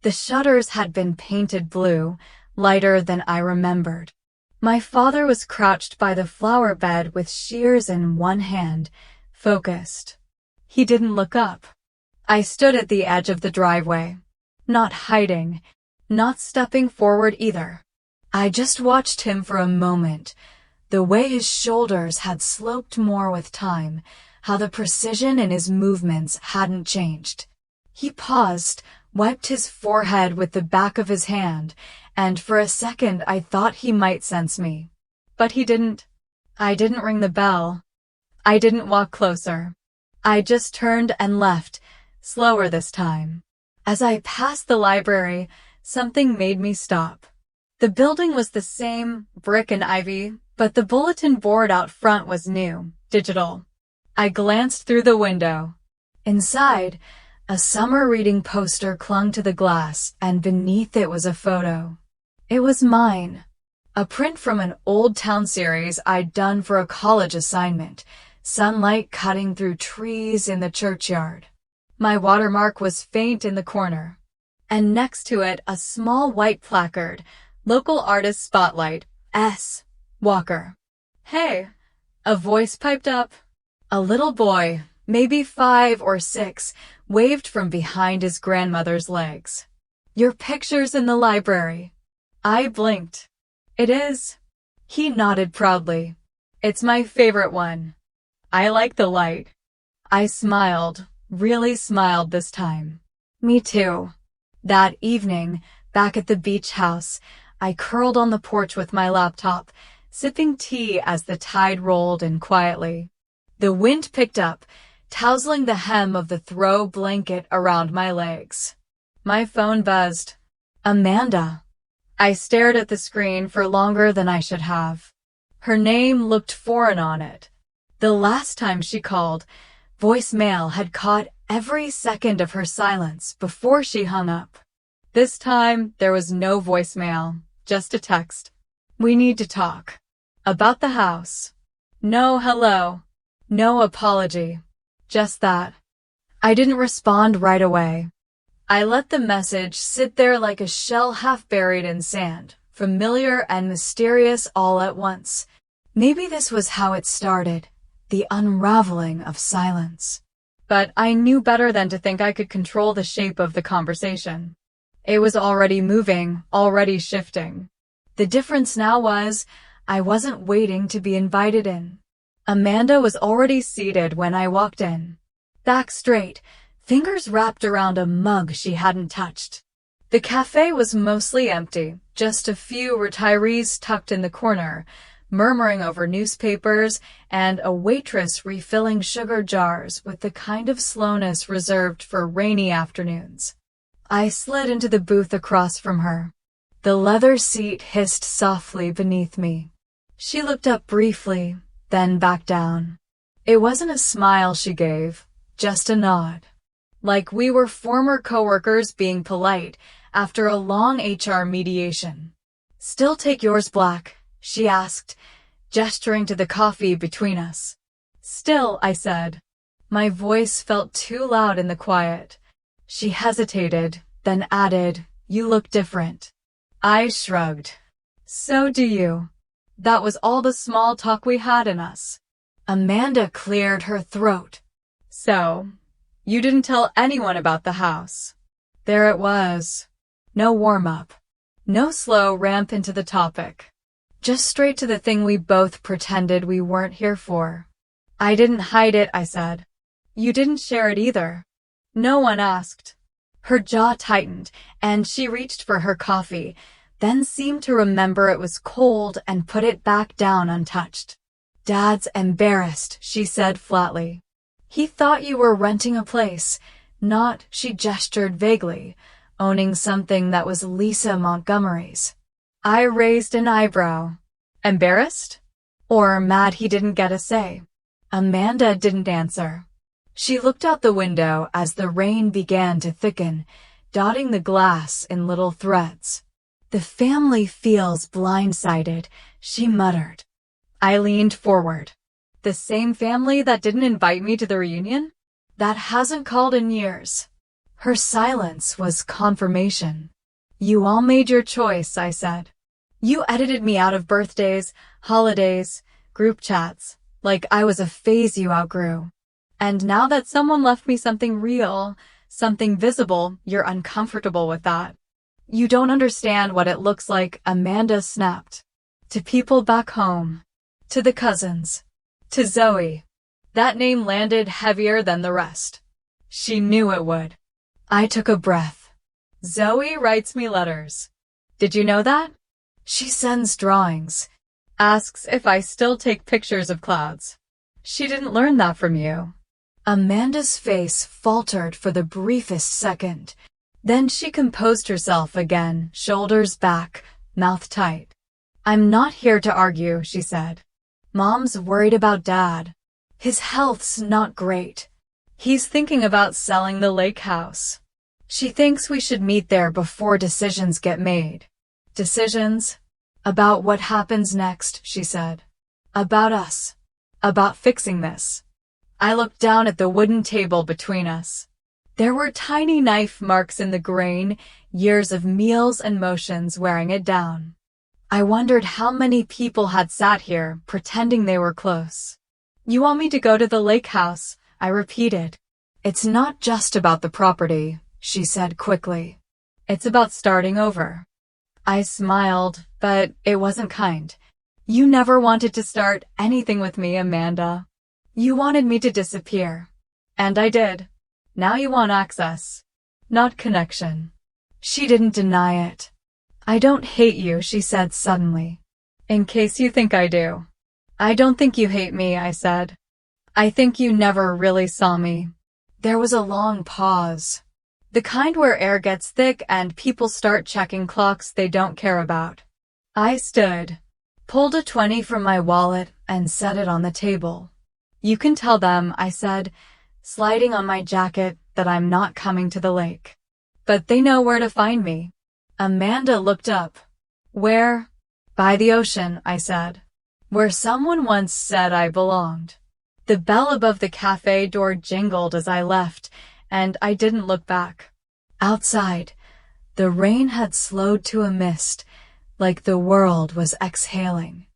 The shutters had been painted blue, lighter than I remembered. My father was crouched by the flower bed with shears in one hand, focused. He didn't look up. I stood at the edge of the driveway, not hiding, not stepping forward either. I just watched him for a moment, the way his shoulders had sloped more with time, how the precision in his movements hadn't changed. He paused, wiped his forehead with the back of his hand, and for a second I thought he might sense me. But he didn't. I didn't ring the bell. I didn't walk closer. I just turned and left, slower this time. As I passed the library, something made me stop. The building was the same, brick and ivy, but the bulletin board out front was new, digital. I glanced through the window. Inside, a summer reading poster clung to the glass, and beneath it was a photo. It was mine. A print from an old town series I'd done for a college assignment, sunlight cutting through trees in the churchyard. My watermark was faint in the corner. And next to it, a small white placard, Local Artist Spotlight, S. Walker. Hey, a voice piped up. A little boy, maybe 5 or 6, waved from behind his grandmother's legs. Your picture's in the library. I blinked. It is. He nodded proudly. It's my favorite one. I like the light. I smiled, really smiled this time. Me too. That evening, back at the beach house, I curled on the porch with my laptop, sipping tea as the tide rolled in quietly. The wind picked up, tousling the hem of the throw blanket around my legs. My phone buzzed. Amanda. I stared at the screen for longer than I should have. Her name looked foreign on it. The last time she called, voicemail had caught every second of her silence before she hung up. This time, there was no voicemail, just a text. We need to talk. About the house. No hello. No apology. Just that. I didn't respond right away. I let the message sit there like a shell half buried in sand, familiar and mysterious all at once. Maybe this was how it started, the unraveling of silence. But I knew better than to think I could control the shape of the conversation. It was already moving, already shifting. The difference now was, I wasn't waiting to be invited in. Amanda was already seated when I walked in. Back straight, fingers wrapped around a mug she hadn't touched. The cafe was mostly empty, just a few retirees tucked in the corner, murmuring over newspapers, and a waitress refilling sugar jars with the kind of slowness reserved for rainy afternoons. I slid into the booth across from her. The leather seat hissed softly beneath me. She looked up briefly, then back down. It wasn't a smile she gave, just a nod. Like we were former coworkers being polite after a long HR mediation. Still take yours black, she asked, gesturing to the coffee between us. Still, I said. My voice felt too loud in the quiet. She hesitated, then added, you look different. I shrugged. So do you. That was all the small talk we had in us. Amanda cleared her throat. So, you didn't tell anyone about the house. There it was. No warm-up. No slow ramp into the topic. Just straight to the thing we both pretended we weren't here for. I didn't hide it, I said. You didn't share it either. No one asked. Her jaw tightened, and she reached for her coffee, then seemed to remember it was cold and put it back down untouched. Dad's embarrassed, she said flatly. He thought you were renting a place, not, she gestured vaguely, owning something that was Lisa Montgomery's. I raised an eyebrow. Embarrassed? Or mad he didn't get a say? Amanda didn't answer. She looked out the window as the rain began to thicken, dotting the glass in little threads. The family feels blindsided, she muttered. I leaned forward. The same family that didn't invite me to the reunion? That hasn't called in years. Her silence was confirmation. You all made your choice, I said. You edited me out of birthdays, holidays, group chats, like I was a phase you outgrew. And now that someone left me something real, something visible, you're uncomfortable with that. You don't understand what it looks like, Amanda snapped. To people back home. To the cousins. To Zoe. That name landed heavier than the rest. She knew it would. I took a breath. Zoe writes me letters. Did you know that? She sends drawings. Asks if I still take pictures of clouds. She didn't learn that from you. Amanda's face faltered for the briefest second. Then she composed herself again, shoulders back, mouth tight. I'm not here to argue, she said. Mom's worried about Dad. His health's not great. He's thinking about selling the lake house. She thinks we should meet there before decisions get made. Decisions? About what happens next, she said. About us. About fixing this. I looked down at the wooden table between us. There were tiny knife marks in the grain, years of meals and motions wearing it down. I wondered how many people had sat here, pretending they were close. You want me to go to the lake house, I repeated. It's not just about the property, she said quickly. It's about starting over. I smiled, but it wasn't kind. You never wanted to start anything with me, Amanda. You wanted me to disappear. And I did. Now you want access. Not connection. She didn't deny it. I don't hate you, she said suddenly. In case you think I do. I don't think you hate me, I said. I think you never really saw me. There was a long pause. The kind where air gets thick and people start checking clocks they don't care about. I stood, pulled a 20 from my wallet, and set it on the table. You can tell them, I said, sliding on my jacket, that I'm not coming to the lake. But they know where to find me. Amanda looked up. Where? By the ocean, I said. Where someone once said I belonged. The bell above the cafe door jingled as I left, and I didn't look back. Outside, the rain had slowed to a mist, like the world was exhaling.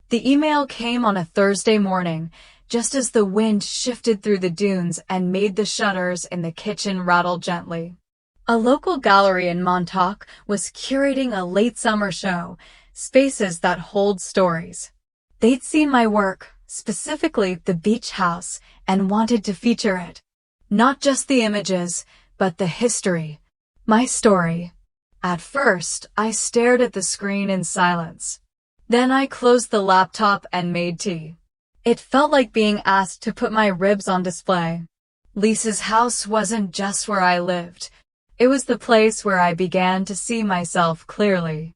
The email came on a Thursday morning, just as the wind shifted through the dunes and made the shutters in the kitchen rattle gently. A local gallery in Montauk was curating a late summer show, Spaces That Hold Stories. They'd seen my work, specifically the beach house, and wanted to feature it. Not just the images, but the history. My story. At first, I stared at the screen in silence. Then I closed the laptop and made tea. It felt like being asked to put my ribs on display. Lisa's house wasn't just where I lived. It was the place where I began to see myself clearly.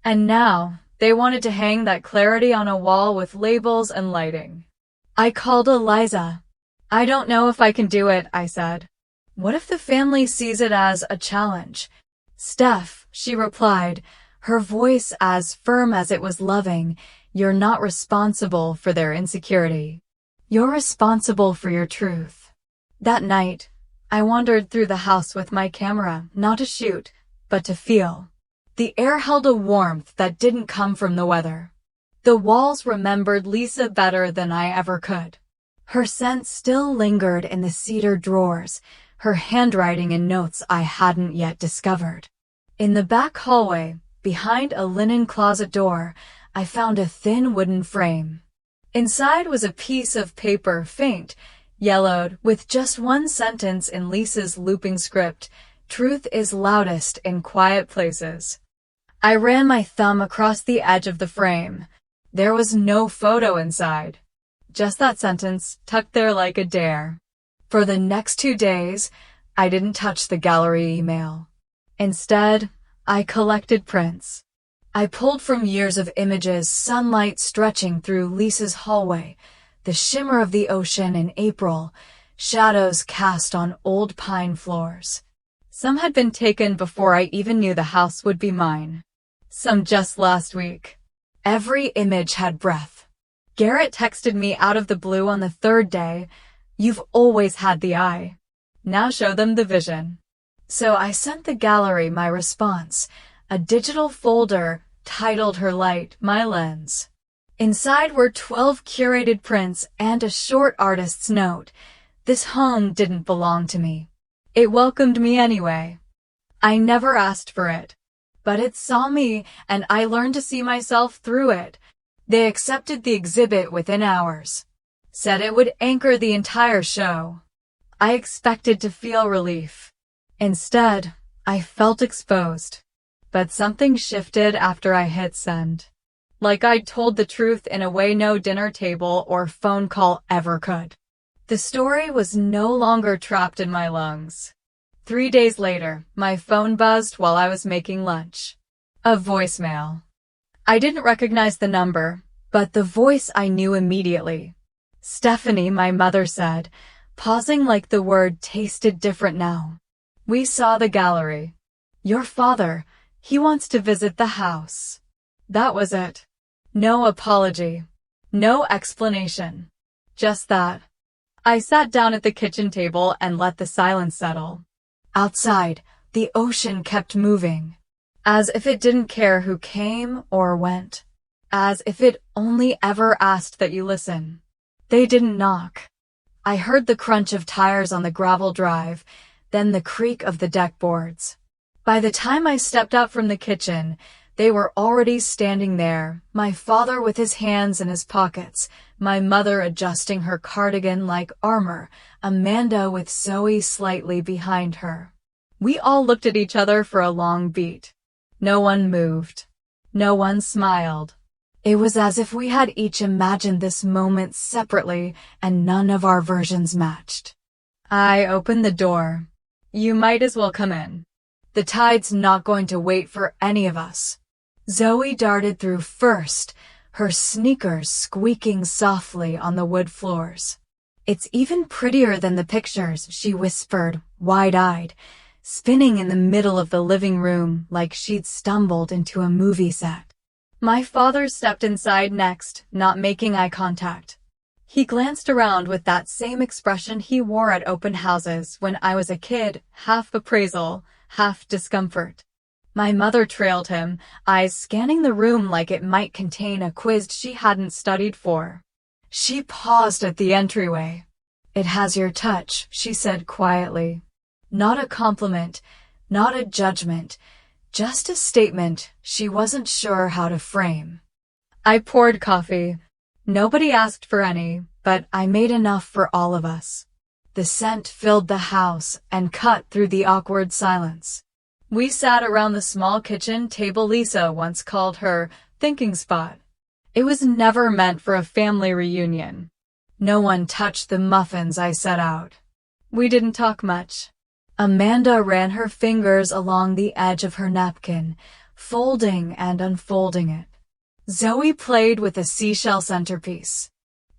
And now, they wanted to hang that clarity on a wall with labels and lighting. I called Eliza. I don't know if I can do it, I said. What if the family sees it as a challenge? Steph, she replied, her voice as firm as it was loving, you're not responsible for their insecurity. You're responsible for your truth. That night, I wandered through the house with my camera, not to shoot, but to feel. The air held a warmth that didn't come from the weather. The walls remembered Lisa better than I ever could. Her scent still lingered in the cedar drawers, her handwriting in notes I hadn't yet discovered. In the back hallway, behind a linen closet door, I found a thin wooden frame. Inside was a piece of paper, faint, yellowed, with just one sentence in Lisa's looping script, "Truth is loudest in quiet places." I ran my thumb across the edge of the frame. There was no photo inside. Just that sentence, tucked there like a dare. For the next 2 days, I didn't touch the gallery email. Instead, I collected prints. I pulled from years of images, sunlight stretching through Lisa's hallway, the shimmer of the ocean in April, shadows cast on old pine floors. Some had been taken before I even knew the house would be mine. Some just last week. Every image had breath. Garrett texted me out of the blue on the 3rd day, "You've always had the eye. Now show them the vision." So I sent the gallery my response, a digital folder titled Her Light, My Lens. Inside were 12 curated prints and a short artist's note. This home didn't belong to me. It welcomed me anyway. I never asked for it. But it saw me, and I learned to see myself through it. They accepted the exhibit within hours. Said it would anchor the entire show. I expected to feel relief. Instead, I felt exposed. But something shifted after I hit send. Like I'd told the truth in a way no dinner table or phone call ever could. The story was no longer trapped in my lungs. 3 days later, my phone buzzed while I was making lunch. A voicemail. I didn't recognize the number, but the voice I knew immediately. "Stephanie," my mother said, pausing like the word tasted different now. "We saw the gallery. Your father, he wants to visit the house." That was it. No apology. No explanation. Just that. I sat down at the kitchen table and let the silence settle. Outside, the ocean kept moving. As if it didn't care who came or went. As if it only ever asked that you listen. They didn't knock. I heard the crunch of tires on the gravel drive, then the creak of the deck boards. By the time I stepped out from the kitchen, they were already standing there, my father with his hands in his pockets, my mother adjusting her cardigan like armor, Amanda with Zoe slightly behind her. We all looked at each other for a long beat. No one moved. No one smiled. It was as if we had each imagined this moment separately and none of our versions matched. I opened the door. "You might as well come in. The tide's not going to wait for any of us." Zoe darted through first, her sneakers squeaking softly on the wood floors. It's even prettier than the pictures, she whispered, wide-eyed, spinning in the middle of the living room like she'd stumbled into a movie set. My father stepped inside next, not making eye contact. He glanced around with that same expression he wore at open houses when I was a kid, half appraisal, half discomfort. My mother trailed him, eyes scanning the room like it might contain a quiz she hadn't studied for. She paused at the entryway. "It has your touch," she said quietly. Not a compliment, not a judgment, just a statement she wasn't sure how to frame. I poured coffee. Nobody asked for any, but I made enough for all of us. The scent filled the house and cut through the awkward silence. We sat around the small kitchen table Lisa once called her thinking spot. It was never meant for a family reunion. No one touched the muffins I set out. We didn't talk much. Amanda ran her fingers along the edge of her napkin, folding and unfolding it. Zoe played with a seashell centerpiece.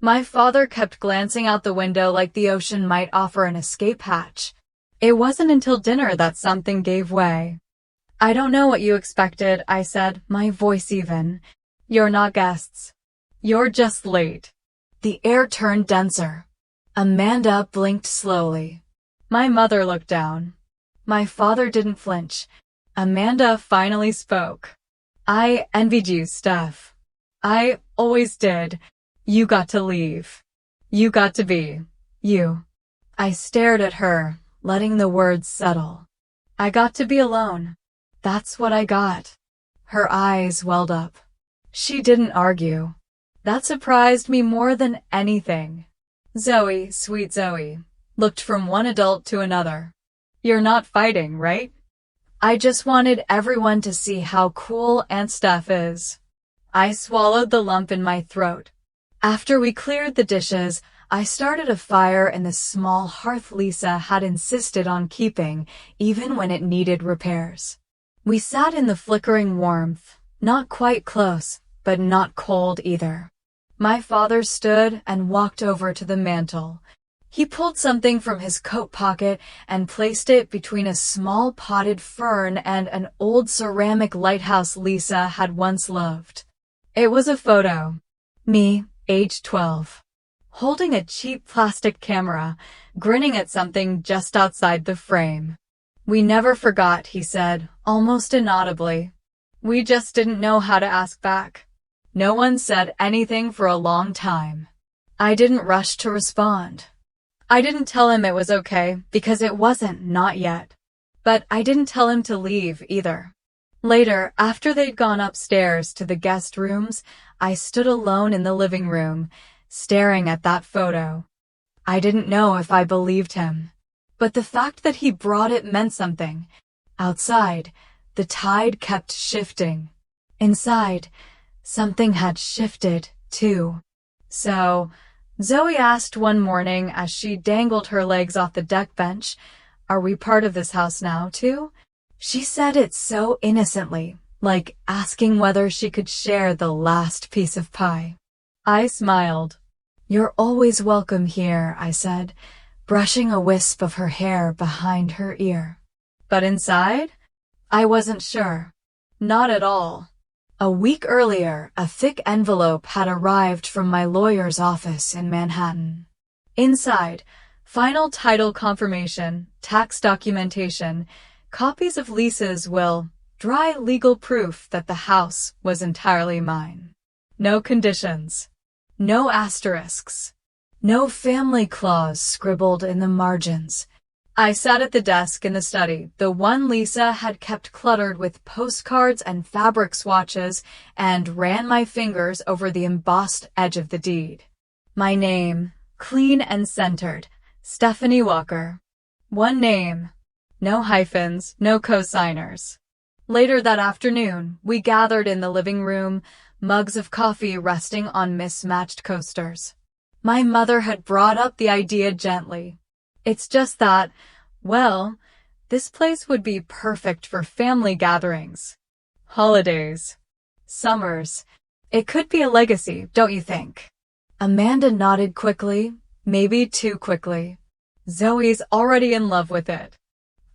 My father kept glancing out the window like the ocean might offer an escape hatch. It wasn't until dinner that something gave way. "I don't know what you expected," I said, my voice even. "You're not guests. You're just late." The air turned denser. Amanda blinked slowly. My mother looked down. My father didn't flinch. Amanda finally spoke. "I envied you, Steph. I always did. You got to leave. You got to be you." I stared at her, letting the words settle. I got to be alone. That's what I got. Her eyes welled up. She didn't argue. That surprised me more than anything. Zoe, sweet Zoe, looked from one adult to another. "You're not fighting, right?" I just wanted everyone to see how cool Aunt Steph is. I swallowed the lump in my throat. After we cleared the dishes, I started a fire in the small hearth Lisa had insisted on keeping, even when it needed repairs. We sat in the flickering warmth, not quite close, but not cold either. My father stood and walked over to the mantel. He pulled something from his coat pocket and placed it between a small potted fern and an old ceramic lighthouse Lisa had once loved. It was a photo. Me, age 12. Holding a cheap plastic camera, grinning at something just outside the frame. "We never forgot," he said, almost inaudibly. "We just didn't know how to ask back." No one said anything for a long time. I didn't rush to respond. I didn't tell him it was okay, because it wasn't, not yet. But I didn't tell him to leave, either. Later, after they'd gone upstairs to the guest rooms, I stood alone in the living room, staring at that photo. I didn't know if I believed him. But the fact that he brought it meant something. Outside, the tide kept shifting. Inside, something had shifted, too. "So," Zoe asked one morning as she dangled her legs off the deck bench, "are we part of this house now, too?" She said it so innocently, like asking whether she could share the last piece of pie. I smiled. "You're always welcome here," I said, brushing a wisp of her hair behind her ear. But inside? I wasn't sure. Not at all. A week earlier, a thick envelope had arrived from my lawyer's office in Manhattan. Inside, final title confirmation, tax documentation, copies of Lisa's will, dry legal proof that the house was entirely mine. No conditions. No asterisks. No family clause scribbled in the margins. I sat at the desk in the study, the one Lisa had kept cluttered with postcards and fabric swatches, and ran my fingers over the embossed edge of the deed. My name, clean and centered, Stephanie Walker. One name. No hyphens, no cosigners. Later that afternoon, we gathered in the living room, mugs of coffee resting on mismatched coasters. My mother had brought up the idea gently. "It's just that, well, this place would be perfect for family gatherings. Holidays. Summers. It could be a legacy, don't you think?" Amanda nodded quickly, Maybe too quickly. Zoe's already in love with it.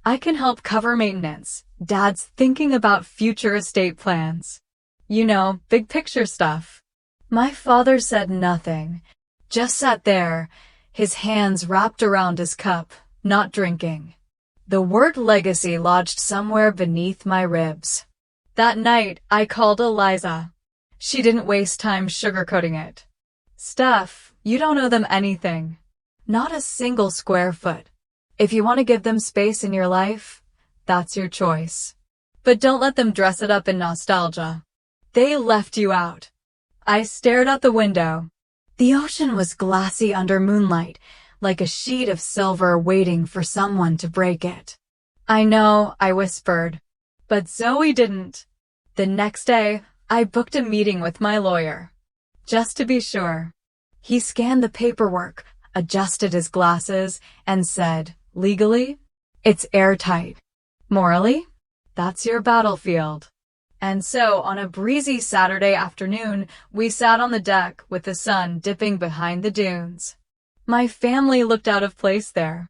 I can help cover maintenance. Dad's thinking about future estate plans. You know, big picture stuff. My father said nothing, just sat there, his hands wrapped around his cup, not drinking. The word legacy lodged somewhere beneath my ribs. That night, I called Eliza. She didn't waste time sugarcoating it. Steph, you don't owe them anything. Not a single square foot. If you want to give them space in your life, that's your choice. But don't let them dress it up in nostalgia. They left you out. I stared out the window. The ocean was glassy under moonlight, like a sheet of silver waiting for someone to break it. I know, I whispered. But Zoe didn't. The next day, I booked a meeting with my lawyer. Just to be sure. He scanned the paperwork, adjusted his glasses, and said, legally, it's airtight. Morally, that's your battlefield. And so, on a breezy Saturday afternoon, we sat on the deck with the sun dipping behind the dunes. My family looked out of place there.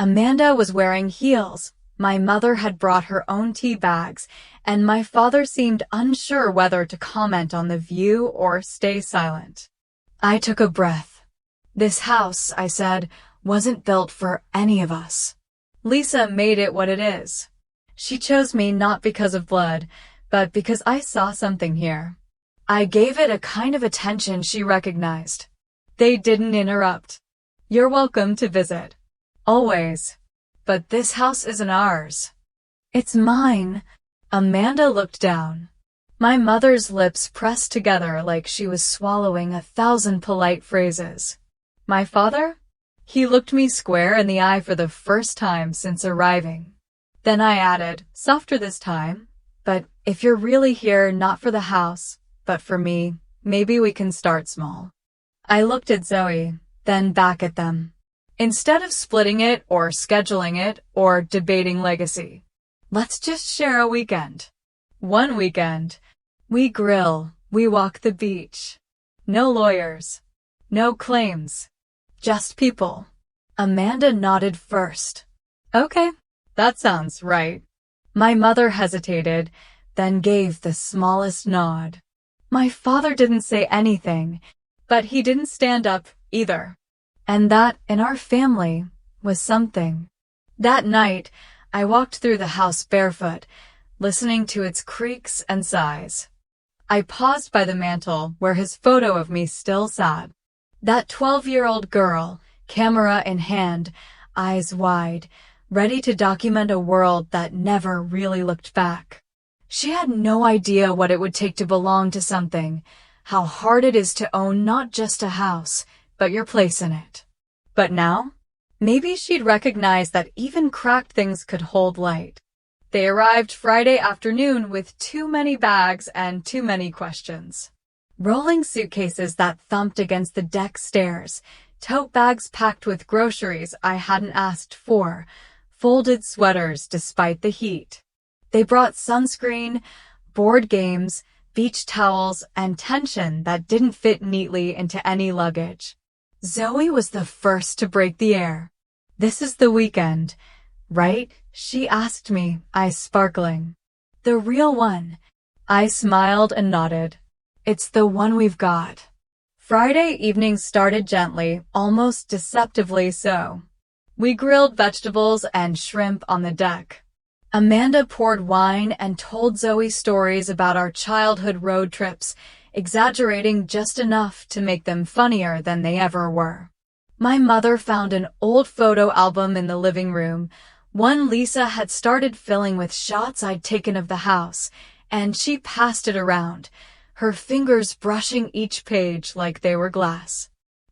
Amanda was wearing heels. My mother had brought her own tea bags, and my father seemed unsure whether to comment on the view or stay silent. I took a breath. This house, I said, wasn't built for any of us. Lisa made it what it is. She chose me not because of blood, but because I saw something here. I gave it a kind of attention she recognized. They didn't interrupt. You're welcome to visit. Always. But this house isn't ours. It's mine. Amanda looked down. My mother's lips pressed together like she was swallowing 1,000 polite phrases. My father? He looked me square in the eye for the first time since arriving. Then I added, softer this time, but if you're really here not for the house, but for me, maybe we can start small. I looked at Zoe, then back at them. Instead of splitting it or scheduling it or debating legacy, let's just share a weekend. One weekend. We grill, we walk the beach. No lawyers. No claims. Just people. Amanda nodded first. Okay, that sounds right. My mother hesitated, then gave the smallest nod. My father didn't say anything, but he didn't stand up either. And that, in our family, was something. That night, I walked through the house barefoot, listening to its creaks and sighs. I paused by the mantel where his photo of me still sat. That 12-year-old girl, camera in hand, eyes wide, ready to document a world that never really looked back. She had no idea what it would take to belong to something, how hard it is to own not just a house, but your place in it. But now, maybe she'd recognize that even cracked things could hold light. They arrived Friday afternoon with too many bags and too many questions. Rolling suitcases that thumped against the deck stairs, tote bags packed with groceries I hadn't asked for, folded sweaters despite the heat. They brought sunscreen, board games, beach towels, and tension that didn't fit neatly into any luggage. Zoe was the first to break the air. This is the weekend, right? She asked me, eyes sparkling. The real one. I smiled and nodded. It's the one we've got. Friday evening started gently, almost deceptively so. We grilled vegetables and shrimp on the deck. Amanda poured wine and told Zoe stories about our childhood road trips, exaggerating just enough to make them funnier than they ever were. My mother found an old photo album in the living room, one Lisa had started filling with shots I'd taken of the house, and she passed it around, her fingers brushing each page like they were glass.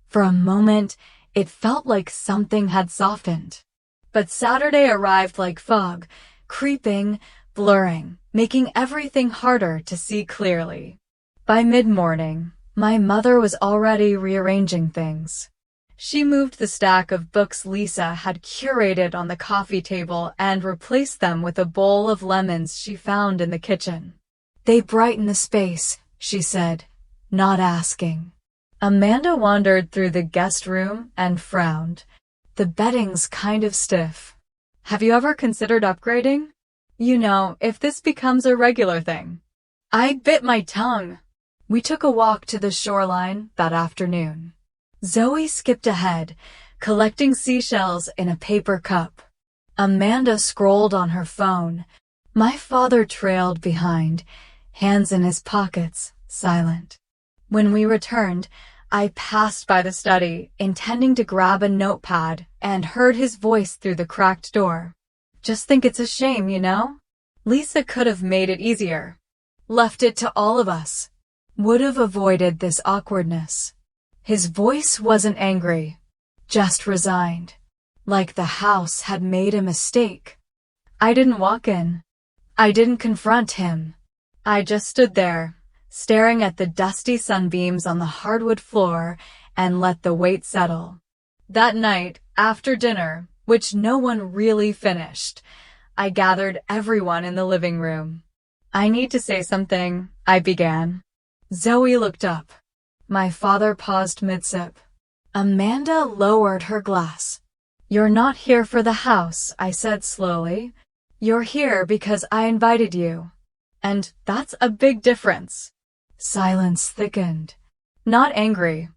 For a moment, it felt like something had softened. But Saturday arrived like fog, creeping, blurring, making everything harder to see clearly. By mid-morning, my mother was already rearranging things. She moved the stack of books Lisa had curated on the coffee table and replaced them with a bowl of lemons she found in the kitchen. They brighten the space, she said, not asking. Amanda wandered through the guest room and frowned. The bedding's kind of stiff. Have you ever considered upgrading? You know, if this becomes a regular thing. I bit my tongue. We took a walk to the shoreline that afternoon. Zoe skipped ahead, collecting seashells in a paper cup. Amanda scrolled on her phone. My father trailed behind, hands in his pockets, silent. When we returned, I passed by the study, intending to grab a notepad, and heard his voice through the cracked door. Just think it's a shame, you know? Lisa could have made it easier. Left it to all of us. Would have avoided this awkwardness. His voice wasn't angry, just resigned. Like the house had made a mistake. I didn't walk in. I didn't confront him. I just stood there, staring at the dusty sunbeams on the hardwood floor, and let the weight settle. That night, after dinner, which no one really finished, I gathered everyone in the living room. I need to say something, I began. Zoe looked up. My father paused mid-sip. Amanda lowered her glass. You're not here for the house, I said slowly. You're here because I invited you. And that's a big difference. Silence thickened. Not angry.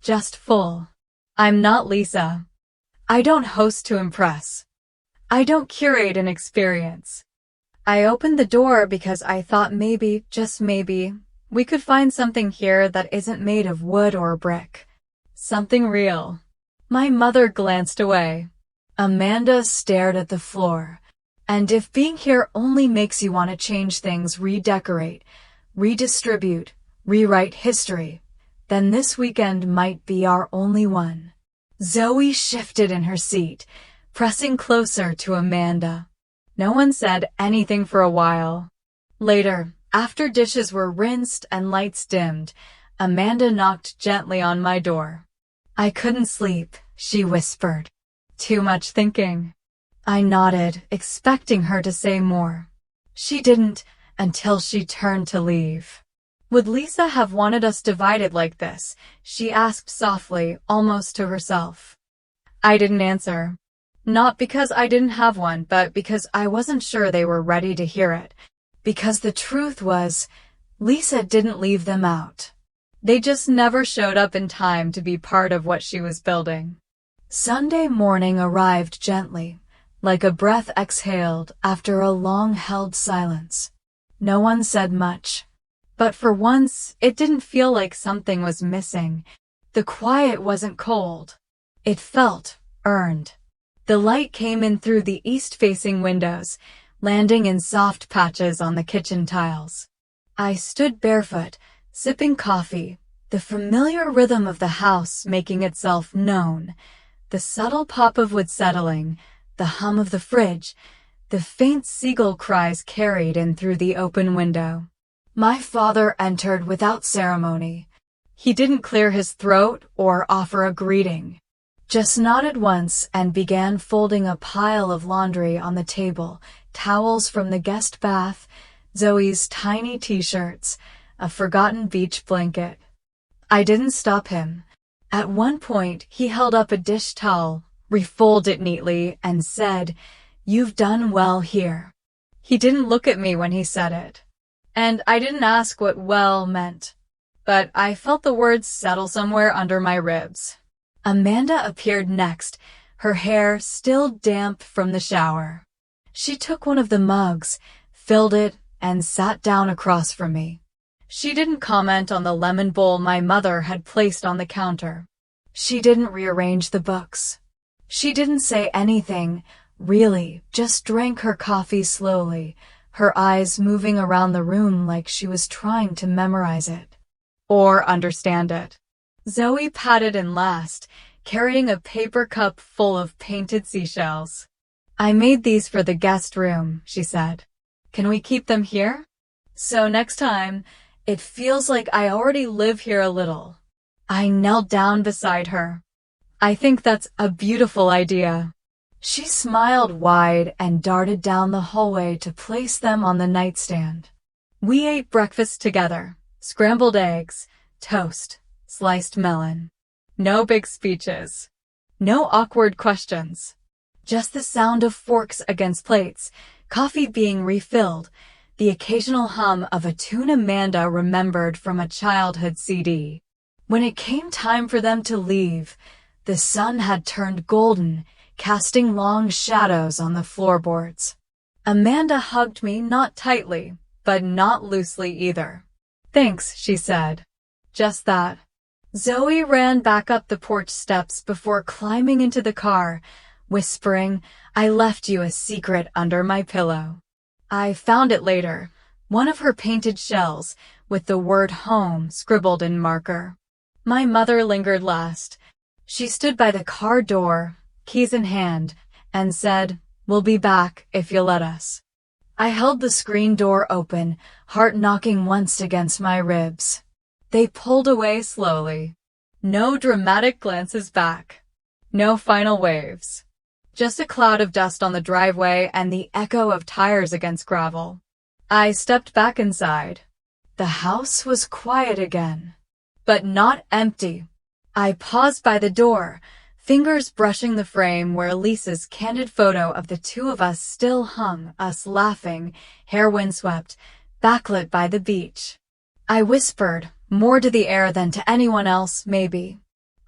Just full. I'm not Lisa. I don't host to impress. I don't curate an experience. I opened the door because I thought maybe, just maybe, we could find something here that isn't made of wood or brick. Something real. My mother glanced away. Amanda stared at the floor. And if being here only makes you want to change things, redecorate, redistribute, rewrite history, then this weekend might be our only one. Zoe shifted in her seat, pressing closer to Amanda. No one said anything for a while. Later, after dishes were rinsed and lights dimmed, Amanda knocked gently on my door. I couldn't sleep, she whispered. Too much thinking. I nodded, expecting her to say more. She didn't, until she turned to leave. Would Lisa have wanted us divided like this? She asked softly, almost to herself. I didn't answer. Not because I didn't have one, but because I wasn't sure they were ready to hear it. Because the truth was, Lisa didn't leave them out. They just never showed up in time to be part of what she was building. Sunday morning arrived gently, like a breath exhaled after a long-held silence. No one said much. But for once, it didn't feel like something was missing. The quiet wasn't cold. It felt earned. The light came in through the east-facing windows, landing in soft patches on the kitchen tiles. I stood barefoot, sipping coffee, the familiar rhythm of the house making itself known, the subtle pop of wood settling, the hum of the fridge, the faint seagull cries carried in through the open window. My father entered without ceremony. He didn't clear his throat or offer a greeting. Just nodded once and began folding a pile of laundry on the table, towels from the guest bath, Zoe's tiny t-shirts, a forgotten beach blanket. I didn't stop him. At one point, he held up a dish towel, refolded it neatly, and said, "You've done well here." He didn't look at me when he said it. And I didn't ask what well meant. But I felt the words settle somewhere under my ribs. Amanda appeared next, her hair still damp from the shower. She took one of the mugs, filled it, and sat down across from me. She didn't comment on the lemon bowl my mother had placed on the counter. She didn't rearrange the books. She didn't say anything, really, just drank her coffee slowly, her eyes moving around the room like she was trying to memorize it. Or understand it. Zoe patted in last, carrying a paper cup full of painted seashells. "I made these for the guest room," she said. "Can we keep them here? So next time, it feels like I already live here a little." I knelt down beside her. "I think that's a beautiful idea." She smiled wide and darted down the hallway to place them on the nightstand. We ate breakfast together, scrambled eggs, toast, sliced melon. No big speeches. No awkward questions. Just the sound of forks against plates, coffee being refilled, the occasional hum of a tune Amanda remembered from a childhood CD. When it came time for them to leave, the sun had turned golden, casting long shadows on the floorboards. Amanda hugged me, not tightly, but not loosely either. "Thanks," she said. Just that. Zoe ran back up the porch steps before climbing into the car, whispering, "I left you a secret under my pillow." I found it later, one of her painted shells, with the word home scribbled in marker. My mother lingered last. She stood by the car door, keys in hand, and said, "We'll be back if you'll let us." I held the screen door open, heart knocking once against my ribs. They pulled away slowly. No dramatic glances back. No final waves. Just a cloud of dust on the driveway and the echo of tires against gravel. I stepped back inside. The house was quiet again, but not empty. I paused by the door, fingers brushing the frame where Lisa's candid photo of the two of us still hung, us laughing, hair windswept, backlit by the beach. I whispered, more to the air than to anyone else, maybe.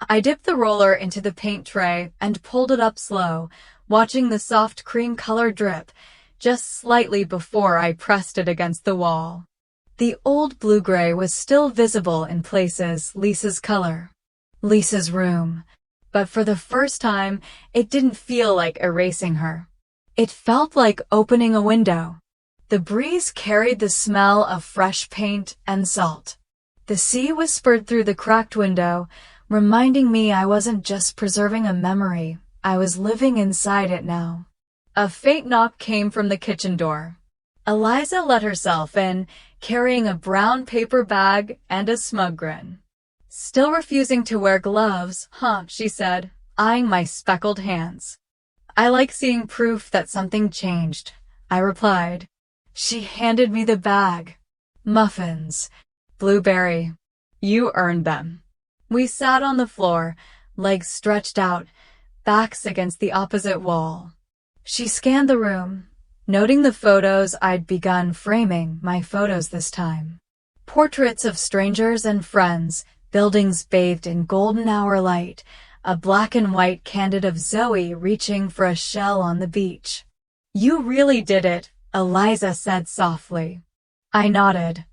I dipped the roller into the paint tray and pulled it up slow, watching the soft cream color drip, just slightly before I pressed it against the wall. The old blue-gray was still visible in places, Lisa's color. Lisa's room. But for the first time, it didn't feel like erasing her. It felt like opening a window. The breeze carried the smell of fresh paint and salt. The sea whispered through the cracked window, reminding me I wasn't just preserving a memory, I was living inside it now. A faint knock came from the kitchen door. Eliza let herself in, carrying a brown paper bag and a smug grin. "Still refusing to wear gloves, huh?" she said, eyeing my speckled hands. "I like seeing proof that something changed," I replied. She handed me the bag. "Muffins. Blueberry. You earned them." We sat on the floor, legs stretched out, backs against the opposite wall. She scanned the room, noting the photos I'd begun framing, my photos this time. Portraits of strangers and friends, buildings bathed in golden hour light, a black and white candid of Zoe reaching for a shell on the beach. "You really did it," Eliza said softly. I nodded.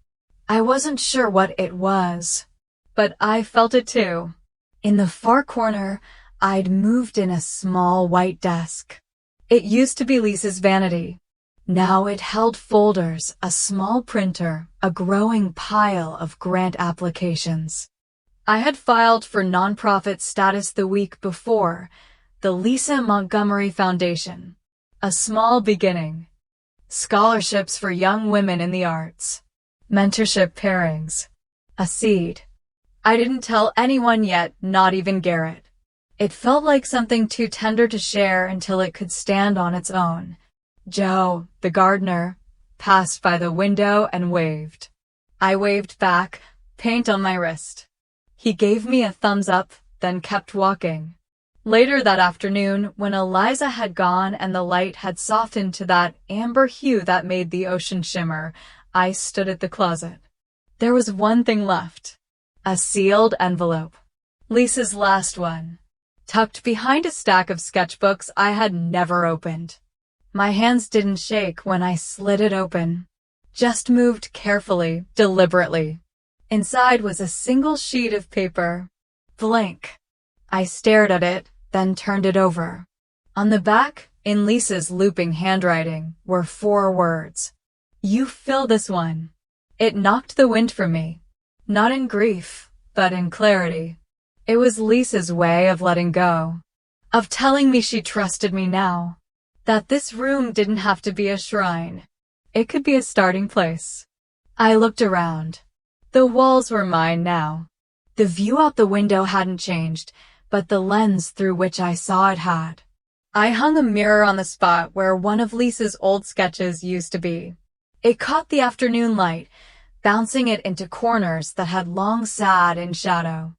I wasn't sure what it was, but I felt it too. In the far corner, I'd moved in a small white desk. It used to be Lisa's vanity. Now it held folders, a small printer, a growing pile of grant applications. I had filed for nonprofit status the week before, the Lisa Montgomery Foundation. A small beginning. Scholarships for young women in the arts. Mentorship pairings. A seed. I didn't tell anyone yet, not even Garrett. It felt like something too tender to share until it could stand on its own. Joe, the gardener, passed by the window and waved. I waved back, paint on my wrist. He gave me a thumbs up, then kept walking. Later that afternoon, when Eliza had gone and the light had softened to that amber hue that made the ocean shimmer, I stood at the closet. There was one thing left. A sealed envelope. Lisa's last one. Tucked behind a stack of sketchbooks I had never opened. My hands didn't shake when I slid it open. Just moved carefully, deliberately. Inside was a single sheet of paper. Blank. I stared at it, then turned it over. On the back, in Lisa's looping handwriting, were 4 words. "You fill this one." It knocked the wind from me. Not in grief, but in clarity. It was Lisa's way of letting go. Of telling me she trusted me now. That this room didn't have to be a shrine. It could be a starting place. I looked around. The walls were mine now. The view out the window hadn't changed, but the lens through which I saw it had. I hung a mirror on the spot where one of Lisa's old sketches used to be. It caught the afternoon light, bouncing it into corners that had long sat in shadow.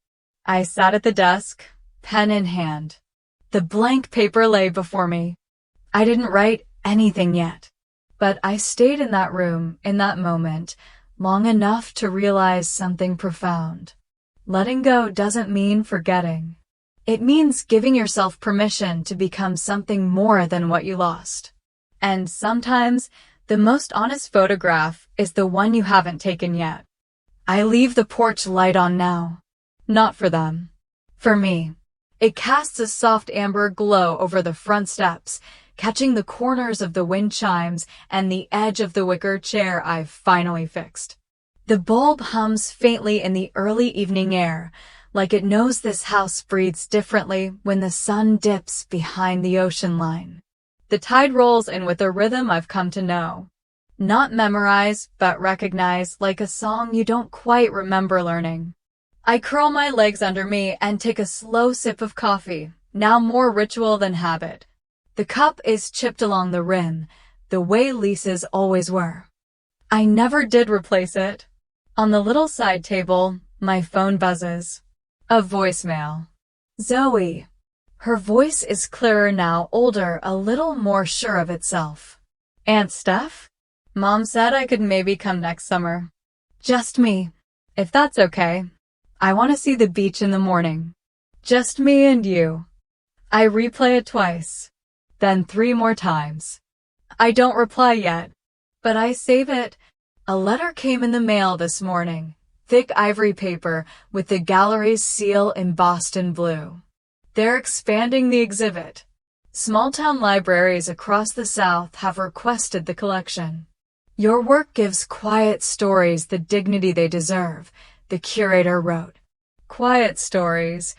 I sat at the desk, pen in hand. The blank paper lay before me. I didn't write anything yet, but I stayed in that room, in that moment, long enough to realize something profound. Letting go doesn't mean forgetting. It means giving yourself permission to become something more than what you lost. And sometimes, the most honest photograph is the one you haven't taken yet. I leave the porch light on now. Not for them. For me. It casts a soft amber glow over the front steps, catching the corners of the wind chimes and the edge of the wicker chair I've finally fixed. The bulb hums faintly in the early evening air, like it knows this house breathes differently when the sun dips behind the ocean line. The tide rolls in with a rhythm I've come to know. Not memorize, but recognize, like a song you don't quite remember learning. I curl my legs under me and take a slow sip of coffee, now more ritual than habit. The cup is chipped along the rim, the way Lisa's always were. I never did replace it. On the little side table, my phone buzzes. A voicemail. Zoe. Her voice is clearer now, older, a little more sure of itself. Aunt Steph? Mom said I could maybe come next summer. Just me. If that's okay. I want to see the beach in the morning. Just me and you. I replay it twice. Then 3 more times. I don't reply yet. But I save it. A letter came in the mail this morning. Thick ivory paper with the gallery's seal embossed in blue. They're expanding the exhibit. Small-town libraries across the South have requested the collection. Your work gives quiet stories the dignity they deserve, the curator wrote. Quiet stories.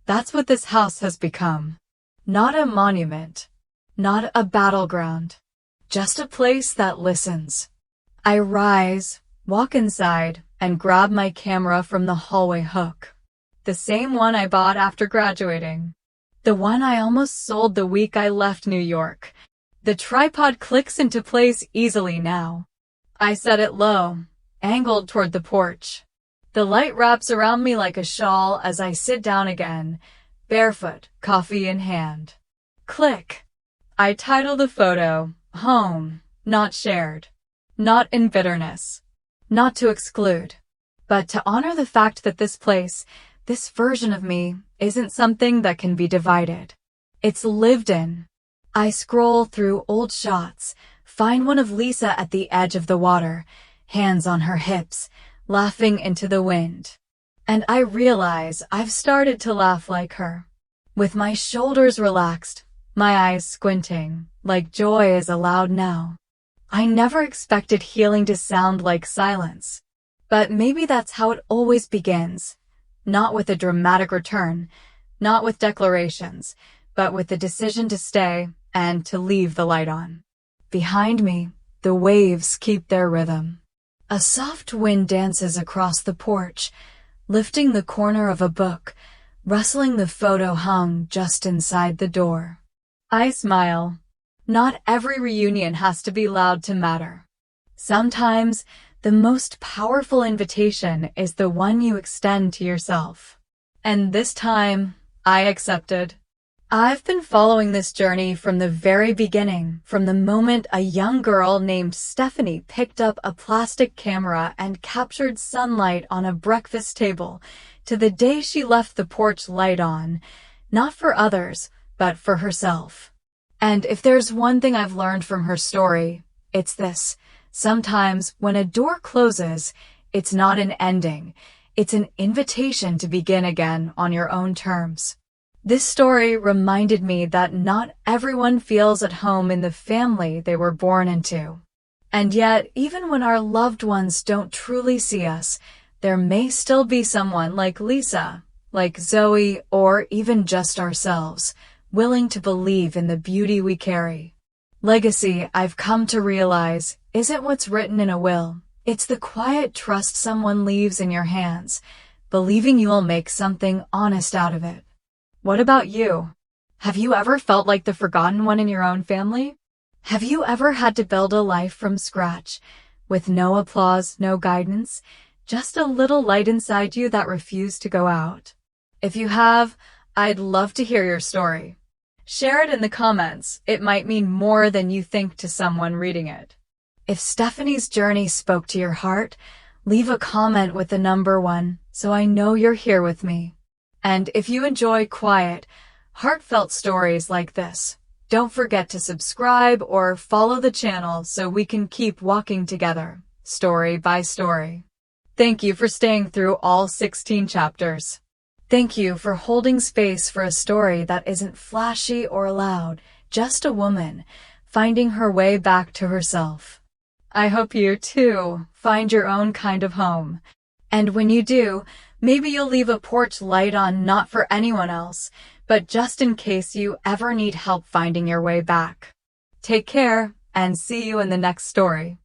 That's what this house has become. Not a monument. Not a battleground. Just a place that listens. I rise, walk inside, and grab my camera from the hallway hook. The same one I bought after graduating. The one I almost sold the week I left New York. The tripod clicks into place easily now. I set it low, angled toward the porch. The light wraps around me like a shawl as I sit down again, barefoot, coffee in hand. Click. I title the photo, Home, Not Shared. Not in bitterness. Not to exclude. But to honor the fact that this place, this version of me, isn't something that can be divided. It's lived in. I scroll through old shots, find one of Lisa at the edge of the water, hands on her hips, laughing into the wind. And I realize I've started to laugh like her. With my shoulders relaxed, my eyes squinting, like joy is allowed now. I never expected healing to sound like silence. But maybe that's how it always begins. Not with a dramatic return, not with declarations, but with the decision to stay and to leave the light on. Behind me, the waves keep their rhythm. A soft wind dances across the porch, lifting the corner of a book, rustling the photo hung just inside the door. I smile. Not every reunion has to be loud to matter. Sometimes, the most powerful invitation is the one you extend to yourself. And this time, I accepted. I've been following this journey from the very beginning, from the moment a young girl named Stephanie picked up a plastic camera and captured sunlight on a breakfast table, to the day she left the porch light on, not for others, but for herself. And if there's one thing I've learned from her story, it's this. Sometimes, when a door closes, it's not an ending. It's an invitation to begin again on your own terms. This story reminded me that not everyone feels at home in the family they were born into. And yet, even when our loved ones don't truly see us, there may still be someone like Lisa, like Zoe, or even just ourselves, willing to believe in the beauty we carry. Legacy, I've come to realize, isn't what's written in a will. It's the quiet trust someone leaves in your hands, believing you'll make something honest out of it. What about you? Have you ever felt like the forgotten one in your own family? Have you ever had to build a life from scratch, with no applause, no guidance, just a little light inside you that refused to go out. If you have, I'd love to hear your story. Share it in the comments. It might mean more than you think to someone reading it. If Stephanie's journey spoke to your heart, leave a comment with the number 1 so I know you're here with me. And if you enjoy quiet, heartfelt stories like this, don't forget to subscribe or follow the channel so we can keep walking together, story by story. Thank you for staying through all 16 chapters. Thank you for holding space for a story that isn't flashy or loud, just a woman finding her way back to herself. I hope you, too, find your own kind of home. And when you do, maybe you'll leave a porch light on not for anyone else, but just in case you ever need help finding your way back. Take care, and see you in the next story.